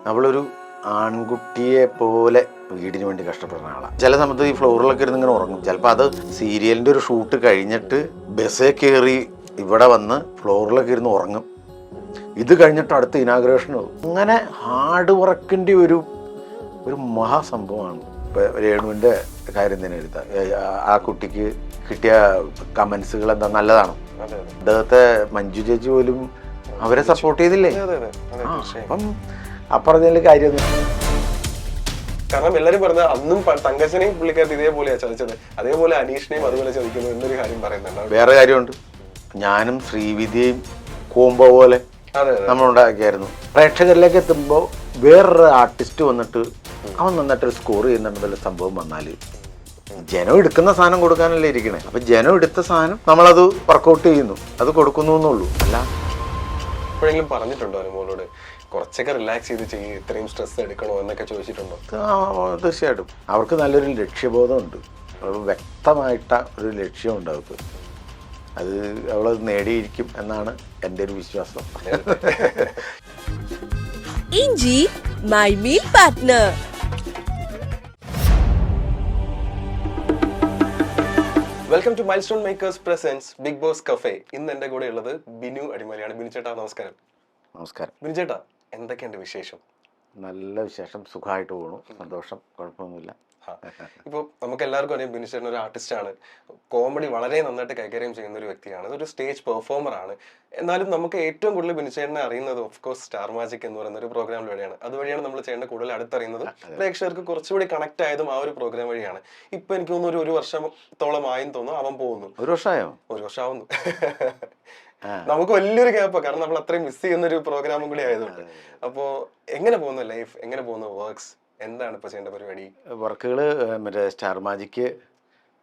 അവളൊരു ആൺകുട്ടിയെ പോലെ വീടിന് വേണ്ടി കഷ്ടപ്പെടുന്ന ആളാണ്. ചില സമയത്ത് ഈ ഫ്ലോറിലൊക്കെ ഇരുന്ന് ഇങ്ങനെ ഉറങ്ങും. ചിലപ്പോൾ അത് സീരിയലിൻ്റെ ഒരു ഷൂട്ട് കഴിഞ്ഞിട്ട് ബസ്സേ കയറി ഇവിടെ വന്ന് ഫ്ലോറിലൊക്കെ ഇരുന്ന് ഉറങ്ങും. ഇത് കഴിഞ്ഞിട്ട് അടുത്ത ഇനാഗ്രേഷൻ അങ്ങനെ ഹാർഡ് വർക്കിൻ്റെ ഒരു മഹാസംഭവമാണ്. ഇപ്പോൾ രേണുവിൻ്റെ കാര്യം തന്നെ എടുത്താൽ ആ കുട്ടിക്ക് കിട്ടിയ കമൻസുകൾ എന്താ നല്ലതാണോ? അദ്ദേഹത്തെ മഞ്ജു ചേച്ചി പോലും അവരെ സപ്പോർട്ട് ചെയ്തില്ലേ? അപ്പം അപ്പറഞ്ഞതിൽ കാര്യമൊന്നും. കാരണം എല്ലാരും പറഞ്ഞ അന്നും തങ്കച്ചനെയും പുള്ളിക്കാരത്ത് ഇതേപോലെയാ ചതിച്ചത്, അതേപോലെ അനീഷിനെയും അതുപോലെ ചതിക്കുന്നു എന്നൊരു കാര്യം പറയുന്നുണ്ട്. വേറെ കാര്യമുണ്ട്, ഞാനും ശ്രീവിദ്യയും കോംബോ പോലെ നമ്മളുണ്ടാക്കിയായിരുന്നു. പ്രേക്ഷകരിലേക്ക് എത്തുമ്പോൾ വേറൊരു ആർട്ടിസ്റ്റ് വന്നിട്ട് അവൻ നന്നായിട്ടൊരു സ്കോർ ചെയ്യുന്നുണ്ടെന്നുള്ള സംഭവം വന്നാൽ ജനം എടുക്കുന്ന സാധനം കൊടുക്കാനല്ലേ ഇരിക്കണേ. അപ്പം ജനം എടുത്ത സാധനം നമ്മളത് വർക്കൗട്ട് ചെയ്യുന്നു, അത് കൊടുക്കുന്നു എന്നുള്ളൂ. അല്ല എപ്പോഴെങ്കിലും പറഞ്ഞിട്ടുണ്ടോ അനുമോളോട് കുറച്ചൊക്കെ റിലാക്സ് ചെയ്ത് ചെയ്യും, ഇത്രയും സ്ട്രെസ് എടുക്കണോ എന്നൊക്കെ ചോദിച്ചിട്ടുണ്ടോ? തീർച്ചയായിട്ടും അവർക്ക് നല്ലൊരു ലക്ഷ്യബോധമുണ്ട്, വ്യക്തമായിട്ട ഒരു ലക്ഷ്യമുണ്ട് അവർക്ക്. അത് അവളത് നേടിയിരിക്കും എന്നാണ് എൻ്റെ ഒരു വിശ്വാസം. ഇഞ്ചി my meal partner. Welcome to milestone makers presents Bigg Boss cafe. ഇന്ന് എൻ്റെ കൂടെ ഉള്ളത് ബിനു അടിമാലിയാണ്. ബിനു ചേട്ടാ നമസ്കാരം. നമസ്കാരം. ബിനു ചേട്ടാ എന്തൊക്കെയുണ്ട് വിശേഷം? നല്ല വിശേഷം, സുഖമായിട്ട് പോകണു, സന്തോഷം, കുഴപ്പമൊന്നുമില്ല. ഇപ്പോൾ നമുക്ക് എല്ലാവർക്കും അറിയാം ബിനു ചേട്ടൻ ഒരു ആർട്ടിസ്റ്റാണ്, കോമഡി വളരെ നന്നായിട്ട് കൈകാര്യം ചെയ്യുന്ന ഒരു വ്യക്തിയാണ്, ഒരു സ്റ്റേജ് പെർഫോമർ ആണ്. എന്നാലും നമുക്ക് ഏറ്റവും കൂടുതൽ ബിനു ചേട്ടനെ അറിയുന്നത് ഓഫ് കോഴ്സ് സ്റ്റാർ മാജിക് എന്ന് പറയുന്ന ഒരു പ്രോഗ്രാമിലൂടെയാണ്. അതുവഴിയാണ് നമ്മൾ ചേട്ടനെ കൂടുതൽ അടുത്തറിയുന്നത്, പ്രേക്ഷകർക്ക് കുറച്ചുകൂടി കണക്ട് ആയതും ആ ഒരു പ്രോഗ്രാം വഴിയാണ്. ഇപ്പൊ എനിക്ക് തോന്നുന്നു ഒരു വർഷത്തോളം ആയെന്ന് തോന്നുന്നു അവൻ പോകുന്നു. ഒരു വർഷമാവുന്നു. നമുക്ക് വലിയൊരു ഗ്യാപ്പാണ്, കാരണം നമ്മൾ അത്രയും മിസ് ചെയ്യുന്ന ഒരു പ്രോഗ്രാമും കൂടി ആയതുകൊണ്ട്. അപ്പോ എങ്ങനെ പോകുന്നു ലൈഫ്, എങ്ങനെ പോകുന്നു വർക്ക്സ്, എന്താണ് ഇപ്പൊ ചെയ്യേണ്ട പരിപാടി? വർക്കുകൾ മറ്റേ സ്റ്റാർ മാജിക്ക്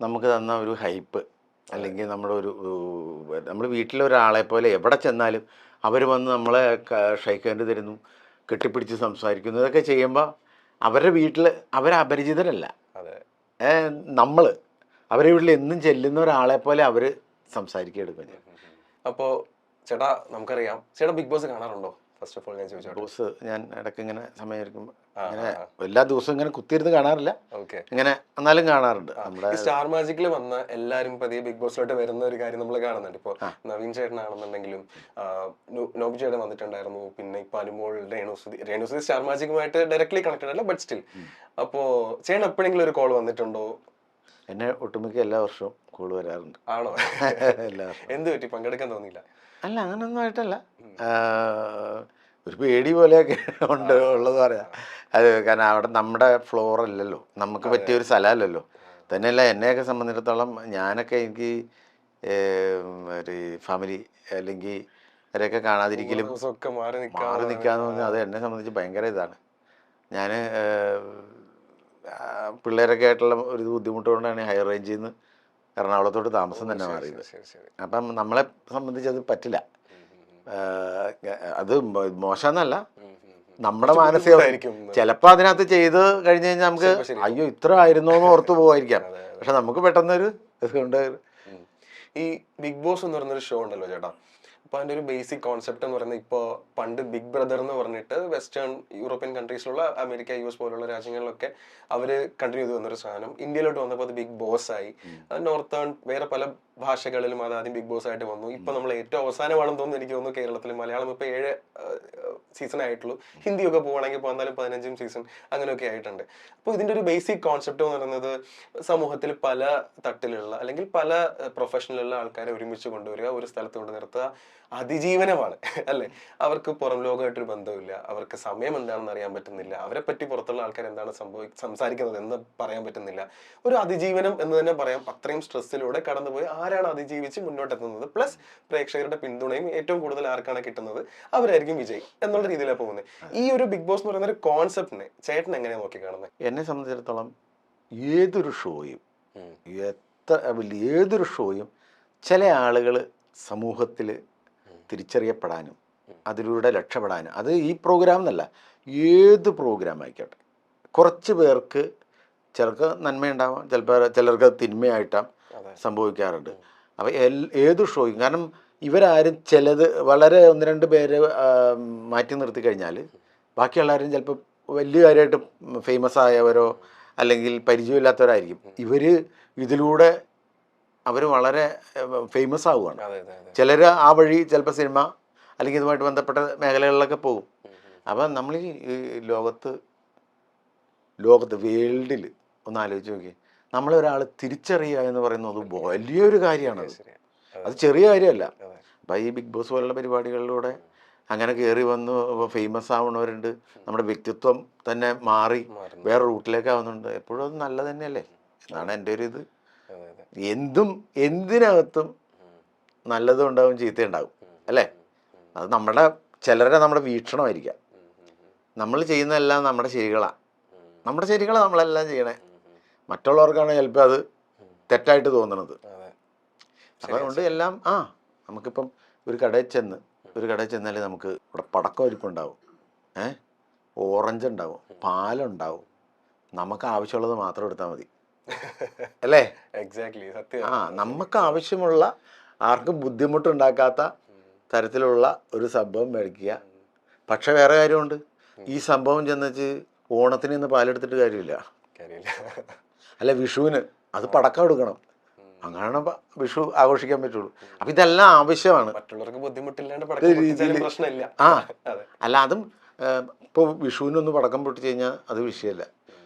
നമുക്ക് തന്ന ഒരു ഹൈപ്പ്, അല്ലെങ്കിൽ നമ്മുടെ നമ്മൾ വീട്ടിലെ ഒരാളെ പോലെ എവിടെ ചെന്നാലും അവർ വന്ന് നമ്മളെ ഷെയ്ക്ക് ഹാൻഡ് തരുന്നു, കെട്ടിപ്പിടിച്ച് സംസാരിക്കുന്നു. ഇതൊക്കെ ചെയ്യുമ്പോൾ അവരുടെ വീട്ടിൽ അവരപരിചിതരല്ല, നമ്മൾ അവരുടെ വീട്ടിൽ എന്നും ചെല്ലുന്ന ഒരാളെ പോലെ അവർ സംസാരിക്കുക എടുക്കും. അപ്പോ ചേട്ടാ നമുക്കറിയാം, ചേട്ടാ ബിഗ് ബോസ് കാണാറുണ്ടോ? ഫസ്റ്റ് ഓഫ് ഓൾ ഞാൻ ചോദിച്ചു. ബോസ് ഞാൻ ഇടയ്ക്ക് ഇങ്ങനെ സമയമായിരിക്കുമ്പോൾ ഇങ്ങനെ എല്ലാ ദിവസവും ഇങ്ങനെ കുത്തിയിരുന്ന് കാണാറില്ല, ഇങ്ങനെ എന്നാലും കാണാറുണ്ട്. നമ്മുടെ സ്റ്റാർ മാജിക്കിൽ വന്ന എല്ലാവരും പതിയെ ബിഗ് ബോസിലോട്ട് വരുന്ന ഒരു കാര്യം നമ്മൾ കാണുന്നുണ്ട്. ഇപ്പോൾ നവീൻ ചേട്ടനാണെന്നുണ്ടെങ്കിലും നോബി ചേട്ടൻ വന്നിട്ടുണ്ടായിരുന്നു, പിന്നെ ഇപ്പൊ അനുമോൾ, രേണുസുതി സ്റ്റാർ മാജിക്കുമായിട്ട് ഡയറക്ട്ലി കണക്റ്റഡ് അല്ല, ബട്ട് സ്റ്റിൽ. അപ്പോ ചേട്ടൻ എപ്പോഴെങ്കിലും ഒരു കോൾ വന്നിട്ടുണ്ടോ? എന്നെ ഒട്ടുമിക്ക എല്ലാ വർഷവും കോൾ വരാറുണ്ട്. ആണോ? എന്ത് പറ്റി പങ്കെടുക്കാൻ തോന്നിയില്ല? അല്ല, അങ്ങനൊന്നും ആയിട്ടല്ല, ഒരു പേടി പോലെയൊക്കെ ഉള്ളത് പറയാം. അത് കാരണം അവിടെ നമ്മുടെ ഫ്ലോർ അല്ലല്ലോ, നമുക്ക് പറ്റിയൊരു സ്ഥലമല്ലല്ലോ. തന്നെയല്ല, എന്നെയൊക്കെ സംബന്ധിച്ചിടത്തോളം ഞാനൊക്കെ എനിക്ക് ഒരു ഫാമിലി അല്ലെങ്കിൽ അവരെയൊക്കെ കാണാതിരിക്കലും മാറി നിൽക്കാന്ന് പറഞ്ഞാൽ അത് എന്നെ സംബന്ധിച്ച് ഭയങ്കര ഇതാണ്. ഞാൻ പിള്ളേരൊക്കെ ആയിട്ടുള്ള ഒരു ബുദ്ധിമുട്ട് കൊണ്ടാണ് ഹയർ റേഞ്ചിൽ നിന്ന് എറണാകുളത്തോട്ട് താമസം തന്നെ മാറിയത്. അപ്പം നമ്മളെ സംബന്ധിച്ച് അത് പറ്റില്ല. അത് മോശമെന്നല്ല, നമ്മുടെ മാനസികമായിരിക്കും. ചിലപ്പോൾ അതിനകത്ത് ചെയ്ത് കഴിഞ്ഞ് കഴിഞ്ഞാൽ നമുക്ക് അയ്യോ ഇത്ര ആയിരുന്നോ എന്ന് ഓർത്ത് പോവായിരിക്കാം. പക്ഷെ നമുക്ക് പെട്ടെന്നൊരു ഇതുകൊണ്ട് ഈ ബിഗ് ബോസ് എന്ന് പറയുന്നൊരു ഷോ ഉണ്ടല്ലോ ചേട്ടാ, അപ്പൊ അതിന്റെ ഒരു ബേസിക് കോൺസെപ്റ്റ് എന്ന് പറയുന്നത്, ഇപ്പോൾ പണ്ട് ബിഗ് ബ്രദർ എന്ന് പറഞ്ഞിട്ട് വെസ്റ്റേൺ യൂറോപ്യൻ കൺട്രീസിലുള്ള അമേരിക്ക, US പോലുള്ള രാജ്യങ്ങളിലൊക്കെ അവര് കണ്ടിന്യൂ ചെയ്ത് വന്നൊരു സാധനം ഇന്ത്യയിലോട്ട് വന്നപ്പോൾ അത് ബിഗ് ബോസ് ആയി. നോർത്തേൺ വേറെ പല ഭാഷകളിലും അത് ആദ്യം ബിഗ് ബോസ് ആയിട്ട് വന്നു. ഇപ്പൊ നമ്മൾ ഏറ്റവും അവസാനമാണെന്ന് തോന്നുന്നു, എനിക്ക് തോന്നുന്നു കേരളത്തിൽ മലയാളം ഇപ്പൊ 7 സീസൺ ആയിട്ടുള്ളൂ. ഹിന്ദിയൊക്കെ പോവുകയാണെങ്കിൽ വന്നാലും 15 സീസൺ അങ്ങനെയൊക്കെ ആയിട്ടുണ്ട്. അപ്പോൾ ഇതിന്റെ ഒരു ബേസിക് കോൺസെപ്റ്റ് എന്ന് പറയുന്നത് സമൂഹത്തിൽ പല തട്ടിലുള്ള അല്ലെങ്കിൽ പല പ്രൊഫഷനിലുള്ള ആൾക്കാരെ ഒരുമിച്ച് കൊണ്ടുവരിക, ഒരു സ്ഥലത്ത് കൊണ്ട് നിർത്തുക, അതിജീവനമാണ് അല്ലെ. അവർക്ക് പുറം ലോകമായിട്ടൊരു ബന്ധമില്ല, അവർക്ക് സമയം എന്താണെന്ന് അറിയാൻ പറ്റുന്നില്ല, അവരെ പറ്റി പുറത്തുള്ള ആൾക്കാർ എന്താണ് സംസാരിക്കുന്നത് എന്ന് പറയാൻ പറ്റുന്നില്ല. ഒരു അതിജീവനം എന്ന് തന്നെ പറയാം. അത്രയും സ്ട്രെസ്സിലൂടെ കടന്നുപോയി ആരാണ് അതിജീവിച്ച് മുന്നോട്ടെത്തുന്നത്, പ്ലസ് പ്രേക്ഷകരുടെ പിന്തുണയും ഏറ്റവും കൂടുതൽ ആർക്കാണ് കിട്ടുന്നത് അവരായിരിക്കും വിജയ് എന്നുള്ള രീതിയിലാണ് പോകുന്നത്. ഈ ഒരു ബിഗ് ബോസ് എന്ന് പറയുന്ന ഒരു കോൺസെപ്റ്റിനെ ചേട്ടൻ എങ്ങനെയാണ് നോക്കി കാണുന്നത്? എന്നെ സംബന്ധിച്ചിടത്തോളം ഏതൊരു ഷോയും ചില ആളുകൾ സമൂഹത്തിൽ തിരിച്ചറിയപ്പെടാനും അതിലൂടെ രക്ഷപ്പെടാനും, അത് ഈ പ്രോഗ്രാം എന്നല്ല, ഏത് പ്രോഗ്രാം ആയിക്കോട്ടെ, കുറച്ച് പേർക്ക് ചിലർക്ക് നന്മയുണ്ടാവാം, ചിലർക്ക് തിന്മയായിട്ടാം സംഭവിക്കാറുണ്ട്. അപ്പോൾ ഏത് ഷോയും, കാരണം ഇവരാരും ചിലത് വളരെ 1-2 പേര് മാറ്റി നിർത്തി കഴിഞ്ഞാൽ ബാക്കിയുള്ളവരും ചിലപ്പോൾ വലിയ കാര്യമായിട്ട് ഫേമസ് ആയവരോ അല്ലെങ്കിൽ പരിചയമില്ലാത്തവരായിരിക്കും. ഇവർ ഇതിലൂടെ അവർ വളരെ ഫേമസ് ആവുകയാണ്. അതെ അതെ അതെ. ചിലർ ആ വഴി ചിലപ്പോൾ സിനിമ അല്ലെങ്കിൽ ഇതുമായിട്ട് ബന്ധപ്പെട്ട മേഖലകളിലൊക്കെ പോകും. അപ്പം നമ്മൾ ഈ ലോകത്ത് വേൾഡിൽ ഒന്ന് ആലോചിച്ച് നോക്കി, നമ്മളൊരാൾ തിരിച്ചറിയുക എന്ന് പറയുന്നത് വലിയൊരു കാര്യമാണ്. ശരിയാ. അത് ചെറിയ കാര്യമല്ല. അതെ. അപ്പം ഈ ബിഗ് ബോസ് പോലുള്ള പരിപാടികളിലൂടെ അങ്ങനെ കയറി വന്ന് ഫേമസ് ആവുന്നവരുണ്ട്. നമ്മുടെ വ്യക്തിത്വം തന്നെ മാറി മാറുന്നു. വേറെ റൂട്ടിലേക്ക് ആവുന്നുണ്ട്. എപ്പോഴും അത് നല്ലത് തന്നെയല്ലേ എന്നാണ് എൻ്റെ ഒരു ഇത്. അതെ അതെ. എന്തിനകത്തും നല്ലതും ഉണ്ടാവും ചീത്ത ഉണ്ടാവും അല്ലേ. അത് നമ്മുടെ വീക്ഷണമായിരിക്കാം. നമ്മൾ ചെയ്യുന്നതെല്ലാം നമ്മുടെ ശരികളാണ്. നമ്മുടെ ശരികളാണ് നമ്മളെല്ലാം ചെയ്യണേ. മറ്റുള്ളവർക്കാണ് ചിലപ്പോൾ അത് തെറ്റായിട്ട് തോന്നണത്. അതെ. അപ്പം അതുകൊണ്ട് എല്ലാം നമുക്കിപ്പം ഒരു കടയിൽ ചെന്നാൽ നമുക്ക് ഇവിടെ പടക്കം ഇരിപ്പുണ്ടാവും, ഓറഞ്ച് ഉണ്ടാവും, പാലുണ്ടാവും. നമുക്ക് ആവശ്യമുള്ളത് മാത്രം എടുത്താൽ മതി അല്ലേ. എക്സാക്ട്ലി, സത്യം. നമുക്ക് ആവശ്യമുള്ള ആർക്കും ബുദ്ധിമുട്ടുണ്ടാക്കാത്ത തരത്തിലുള്ള ഒരു സംഭവം മേടിക്കുക. പക്ഷെ വേറെ കാര്യമുണ്ട്, ഈ സംഭവം ചെന്നുവെച്ച് ഓണത്തിന് ഇന്ന് പാലെടുത്തിട്ട് കാര്യമില്ല. അല്ല വിഷുവിന് അത് പടക്കം എടുക്കണം. അങ്ങനെയാണ് വിഷു ആഘോഷിക്കാൻ പറ്റുള്ളൂ. അപ്പം ഇതെല്ലാം ആവശ്യമാണ്. മറ്റുള്ളവർക്ക് ബുദ്ധിമുട്ടില്ലാണ്ട് പ്രശ്നമില്ല. അല്ല അതും ഇപ്പോൾ വിഷുവിനൊന്ന് പടക്കം പൊട്ടിച്ച് കഴിഞ്ഞാൽ അത് വിഷയമല്ല.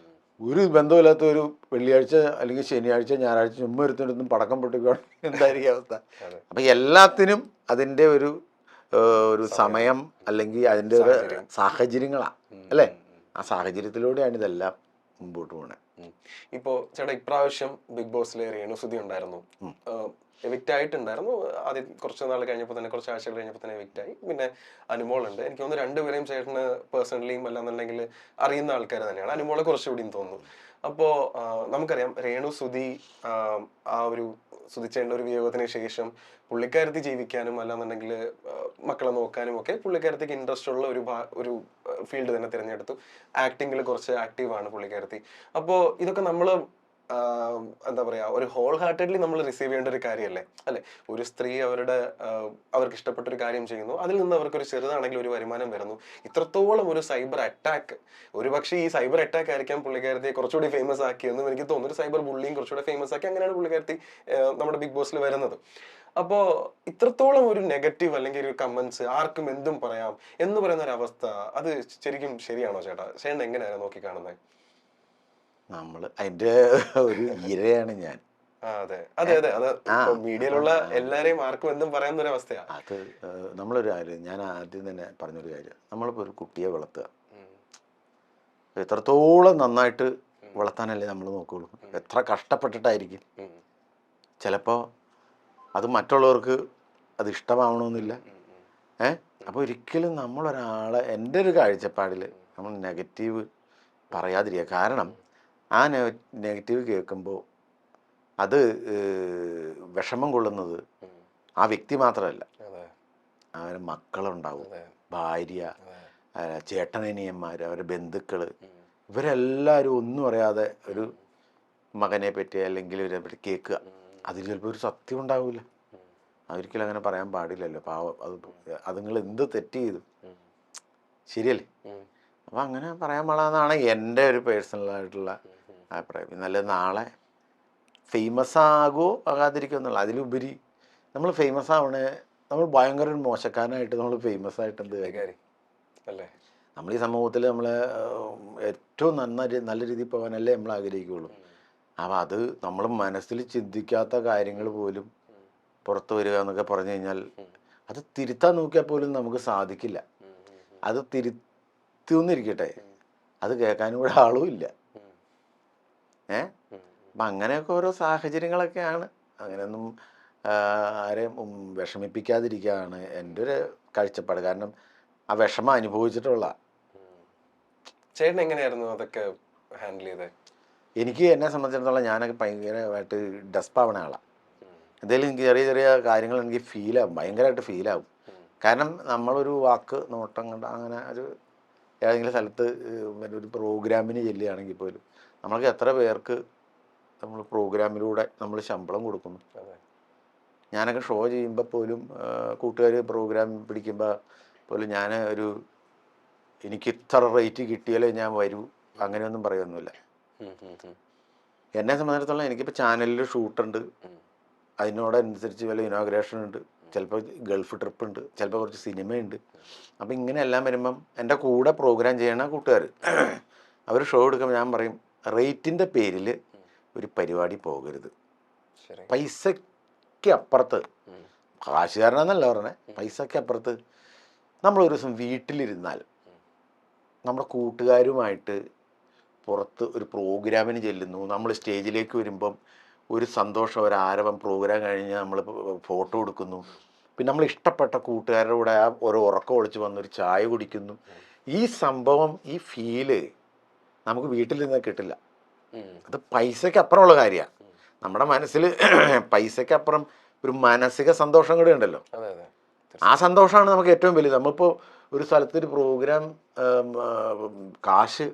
ഒരു ബന്ധമില്ലാത്ത ഒരു വെള്ളിയാഴ്ച അല്ലെങ്കിൽ ശനിയാഴ്ച ഞായറാഴ്ച ചുമ്മാ ഒരുത്തിനൊന്നും പടക്കം പൊട്ടിക്കുകയാണെങ്കിൽ എന്തായിരിക്കും അവസ്ഥ. അപ്പം എല്ലാത്തിനും അതിൻ്റെ ഒരു സമയം അല്ലെങ്കിൽ അതിൻ്റെ ഒരു സാഹചര്യങ്ങളാണ് അല്ലേ. ആ സാഹചര്യത്തിലൂടെയാണ് ഇതെല്ലാം മുമ്പോട്ട് പോകണേ. ഇപ്പോ ചേട്ടാ, ഇപ്രാവശ്യം ബിഗ് ബോസിലെ രേണുസുതി ഉണ്ടായിരുന്നു, എവിക്റ്റ് ആയിട്ടുണ്ടായിരുന്നു. ആദ്യം കുറച്ച് നാൾ കഴിഞ്ഞപ്പോൾ തന്നെ, കുറച്ച് ആഴ്ചകൾ കഴിഞ്ഞപ്പോൾ തന്നെ എവിക്റ്റ് ആയി. പിന്നെ അനുമോളുണ്ട്. എനിക്ക് തോന്നുന്നു രണ്ടുപേരെയും ചേട്ടന് പേഴ്സണലിയും അല്ലാന്നുണ്ടെങ്കിൽ അറിയുന്ന ആൾക്കാർ തന്നെയാണ്. അനുമോളെ കുറച്ചുകൂടിയും തോന്നുന്നു. അപ്പോൾ നമുക്കറിയാം രേണുസുതി ആ ഒരു സുധിച്ചേട്ടൻ്റെ ഒരു വിയോഗത്തിന് ശേഷം പുള്ളിക്കാരത്തി ജീവിക്കാനും അല്ലാന്നുണ്ടെങ്കിൽ മക്കളെ നോക്കാനും ഒക്കെ പുള്ളിക്കാരത്തിക്ക് ഇൻട്രസ്റ്റ് ഉള്ള ഒരു ഫീൽഡ് തന്നെ തിരഞ്ഞെടുത്തു. ആക്ടിങ്ങിൽ കുറച്ച് ആക്റ്റീവാണ് പുള്ളിക്കാരത്തി. അപ്പോൾ ഇതൊക്കെ നമ്മൾ എന്താ പറയാ, ഒരു ഹോൾ ഹാർട്ടഡ്ലി നമ്മൾ റിസീവ് ചെയ്യേണ്ട ഒരു കാര്യമല്ലേ അല്ലെ. ഒരു സ്ത്രീ അവർക്ക് ഇഷ്ടപ്പെട്ട ഒരു കാര്യം ചെയ്യുന്നു, അതിൽ നിന്ന് അവർക്കൊരു ചെറുതാണെങ്കിൽ ഒരു വരുമാനം വരുന്നു. ഇത്രത്തോളം ഒരു സൈബർ അറ്റാക്ക്, ഒരു പക്ഷേ ഈ സൈബർ അറ്റാക്ക് ആയിരിക്കാം പുള്ളിക്കാരത്തെ കുറച്ചുകൂടി ഫേമസ് ആക്കിയെന്നും എനിക്ക് തോന്നുന്നു. ഒരു സൈബർ ബുള്ളിയും കുറച്ചുകൂടി ഫേമസ് ആക്കി, അങ്ങനെയാണ് പുള്ളിക്കാരത്തി നമ്മുടെ ബിഗ് ബോസിൽ വരുന്നത്. അപ്പോ ഇത്രത്തോളം ഒരു നെഗറ്റീവ് അല്ലെങ്കിൽ ഒരു കമന്റ്സ് ആർക്കും എന്തും പറയാം എന്ന് പറയുന്ന ഒരു അവസ്ഥ, അത് ശരിക്കും ശരിയാണോ ചേട്ടാ? ചേട്ടൻ എങ്ങനെയാണ് നോക്കി കാണുന്നത്? നമ്മൾ അതിൻ്റെ ഒരു ഇരയാണ് ഞാൻ. അതെ അതെ അതെ. അത് മീഡിയയിലുള്ള എല്ലാരെയും ആർക്കും എന്തും പറയാവുന്ന ഒരു അവസ്ഥയാണ്. അത് നമ്മളൊരു കാര്യം, ഞാൻ ആദ്യം തന്നെ പറഞ്ഞൊരു കാര്യം, നമ്മളിപ്പോൾ ഒരു കുട്ടിയെ വളർത്തുക, എത്രത്തോളം നന്നായിട്ട് വളർത്താനല്ലേ നമ്മൾ നോക്കുകയുള്ളൂ. എത്ര കഷ്ടപ്പെട്ടിട്ടായിരിക്കും. ചിലപ്പോൾ അത് മറ്റുള്ളവർക്ക് അത് ഇഷ്ടമാവണമെന്നില്ല. അപ്പോൾ ഒരിക്കലും നമ്മളൊരാളെ, എൻ്റെ ഒരു കാഴ്ചപ്പാടിൽ നമ്മൾ നെഗറ്റീവ് പറയാതിരിക്കുക. കാരണം ആ നെഗറ്റീവ് കേൾക്കുമ്പോൾ അത് വിഷമം കൊള്ളുന്നത് ആ വ്യക്തി മാത്രമല്ല, അവന് മക്കളുണ്ടാവും, ഭാര്യ, ചേട്ടനനിയന്മാർ, അവരുടെ ബന്ധുക്കൾ, ഇവരെല്ലാവരും ഒന്നും അറിയാതെ ഒരു മകനെ പറ്റി അല്ലെങ്കിൽ ഇവരെ പറ്റി കേൾക്കുക. അതിൽ ചിലപ്പോൾ ഒരു സത്യം ഉണ്ടാവില്ല. ഒരിക്കലും അങ്ങനെ പറയാൻ പാടില്ലല്ലോ. പാവം, അതുങ്ങൾ എന്ത് തെറ്റ് ചെയ്തു, ശരിയല്ലേ. അപ്പം അങ്ങനെ പറയാൻ പാടാന്നാണ് എൻ്റെ ഒരു പേഴ്സണലായിട്ടുള്ള അഭിപ്രായം. നല്ല നാളെ ഫേമസ് ആകുമോ ആകാതിരിക്കുമോ എന്നുള്ള, അതിലുപരി നമ്മൾ ഫേമസ് ആവണേ, നമ്മൾ ഭയങ്കര ഒരു മോശക്കാരനായിട്ട് നമ്മൾ ഫേമസ് ആയിട്ട് എന്ത് കാര്യം അല്ലേ. നമ്മൾ ഈ സമൂഹത്തിൽ നമ്മൾ ഏറ്റവും നല്ല രീതിയിൽ പോകാനല്ലേ നമ്മൾ ആഗ്രഹിക്കുകയുള്ളൂ. അപ്പം അത് നമ്മൾ മനസ്സിൽ ചിന്തിക്കാത്ത കാര്യങ്ങൾ പോലും പുറത്തു വരിക എന്നൊക്കെ പറഞ്ഞു കഴിഞ്ഞാൽ അത് തിരുത്താൻ നോക്കിയാൽ പോലും നമുക്ക് സാധിക്കില്ല. അത് തിരുത്തിയൊന്നിരിക്കട്ടെ, അത് കേൾക്കാനും കൂടെ ആളും ഇല്ല. അപ്പം അങ്ങനെയൊക്കെ ഓരോ സാഹചര്യങ്ങളൊക്കെയാണ്. അങ്ങനെയൊന്നും ആരെയും വിഷമിപ്പിക്കാതിരിക്കുകയാണ് എൻ്റെ ഒരു കാഴ്ചപ്പാട്. കാരണം ആ വിഷമം അനുഭവിച്ചിട്ടുള്ള. ചേട്ടൻ എങ്ങനെയായിരുന്നു അതൊക്കെ ഹാൻഡിൽ ചെയ്തത്? എനിക്ക് എന്നെ സംബന്ധിച്ചിടത്തോളം ഞാനൊക്കെ ഭയങ്കരമായിട്ട് ഡെസ്പാവണ ആളാണ്. എന്തെങ്കിലും എനിക്ക് ചെറിയ ചെറിയ കാര്യങ്ങൾ എനിക്ക് ഫീലാവും, ഭയങ്കരമായിട്ട് ഫീലാവും. കാരണം നമ്മളൊരു വാക്ക് നോട്ടം കണ്ട അങ്ങനെ ഏതെങ്കിലും സ്ഥലത്ത് ഒരു പ്രോഗ്രാമിന് ചെല്ലുകയാണെങ്കിൽ പോലും നമ്മൾക്ക് എത്ര പേർക്ക് നമ്മൾ പ്രോഗ്രാമിലൂടെ നമ്മൾ ശമ്പളം കൊടുക്കുന്നു. ഞാനൊക്കെ ഷോ ചെയ്യുമ്പോൾ പോലും കൂട്ടുകാർ പ്രോഗ്രാം പിടിക്കുമ്പോൾ പോലും ഞാൻ ഒരു എനിക്ക് ഇത്ര റേറ്റ് കിട്ടിയാലേ ഞാൻ വരൂ, അങ്ങനെയൊന്നും പറയുമൊന്നുമില്ല. എന്നെ സംബന്ധിച്ചിടത്തോളം എനിക്കിപ്പോൾ ചാനലിൽ ഷൂട്ടുണ്ട്, അതിനോടനുസരിച്ച് വല്ല ഇനോഗ്രേഷൻ ഉണ്ട്, ചിലപ്പോൾ ഗൾഫ് ട്രിപ്പ് ഉണ്ട്, ചിലപ്പോൾ കുറച്ച് സിനിമയുണ്ട്. അപ്പോൾ ഇങ്ങനെ എല്ലാം വരുമ്പം എൻ്റെ കൂടെ പ്രോഗ്രാം ചെയ്യണ കൂട്ടുകാർ അവർ ഷോ എടുക്കുമ്പോൾ ഞാൻ പറയും, റേറ്റിൻ്റെ പേരിൽ ഒരു പരിപാടി പോകരുത്. പൈസയ്ക്ക് അപ്പുറത്ത്, കാശുകാരനെന്നല്ല പറഞ്ഞേ, പൈസയ്ക്ക് അപ്പുറത്ത് നമ്മളൊരു ദിവസം വീട്ടിലിരുന്നാൽ നമ്മുടെ കൂട്ടുകാരുമായിട്ട് പുറത്ത് ഒരു പ്രോഗ്രാമിന് ചെല്ലുന്നു, നമ്മൾ സ്റ്റേജിലേക്ക് വരുമ്പം ഒരു സന്തോഷം, ഒരു ആരവം, പ്രോഗ്രാം കഴിഞ്ഞ് നമ്മൾ ഫോട്ടോ എടുക്കുന്നു, പിന്നെ നമ്മൾ ഇഷ്ടപ്പെട്ട കൂട്ടുകാരുടെ കൂടെ ആ ഒരു ഉറക്കം ഒളിച്ച് വന്നൊരു ചായ കുടിക്കുന്നു. ഈ സംഭവം, ഈ ഫീല് നമുക്ക് വീട്ടിൽ നിന്ന് കിട്ടില്ല. അത് പൈസയ്ക്ക് അപ്പുറമുള്ള കാര്യമാണ്. നമ്മുടെ മനസ്സിൽ പൈസയ്ക്കപ്പുറം ഒരു മാനസിക സന്തോഷം കൂടെ ഉണ്ടല്ലോ. ആ സന്തോഷമാണ് നമുക്ക് ഏറ്റവും വലുത്. നമ്മളിപ്പോൾ ഒരു സ്ഥലത്തൊരു പ്രോഗ്രാം കാശ്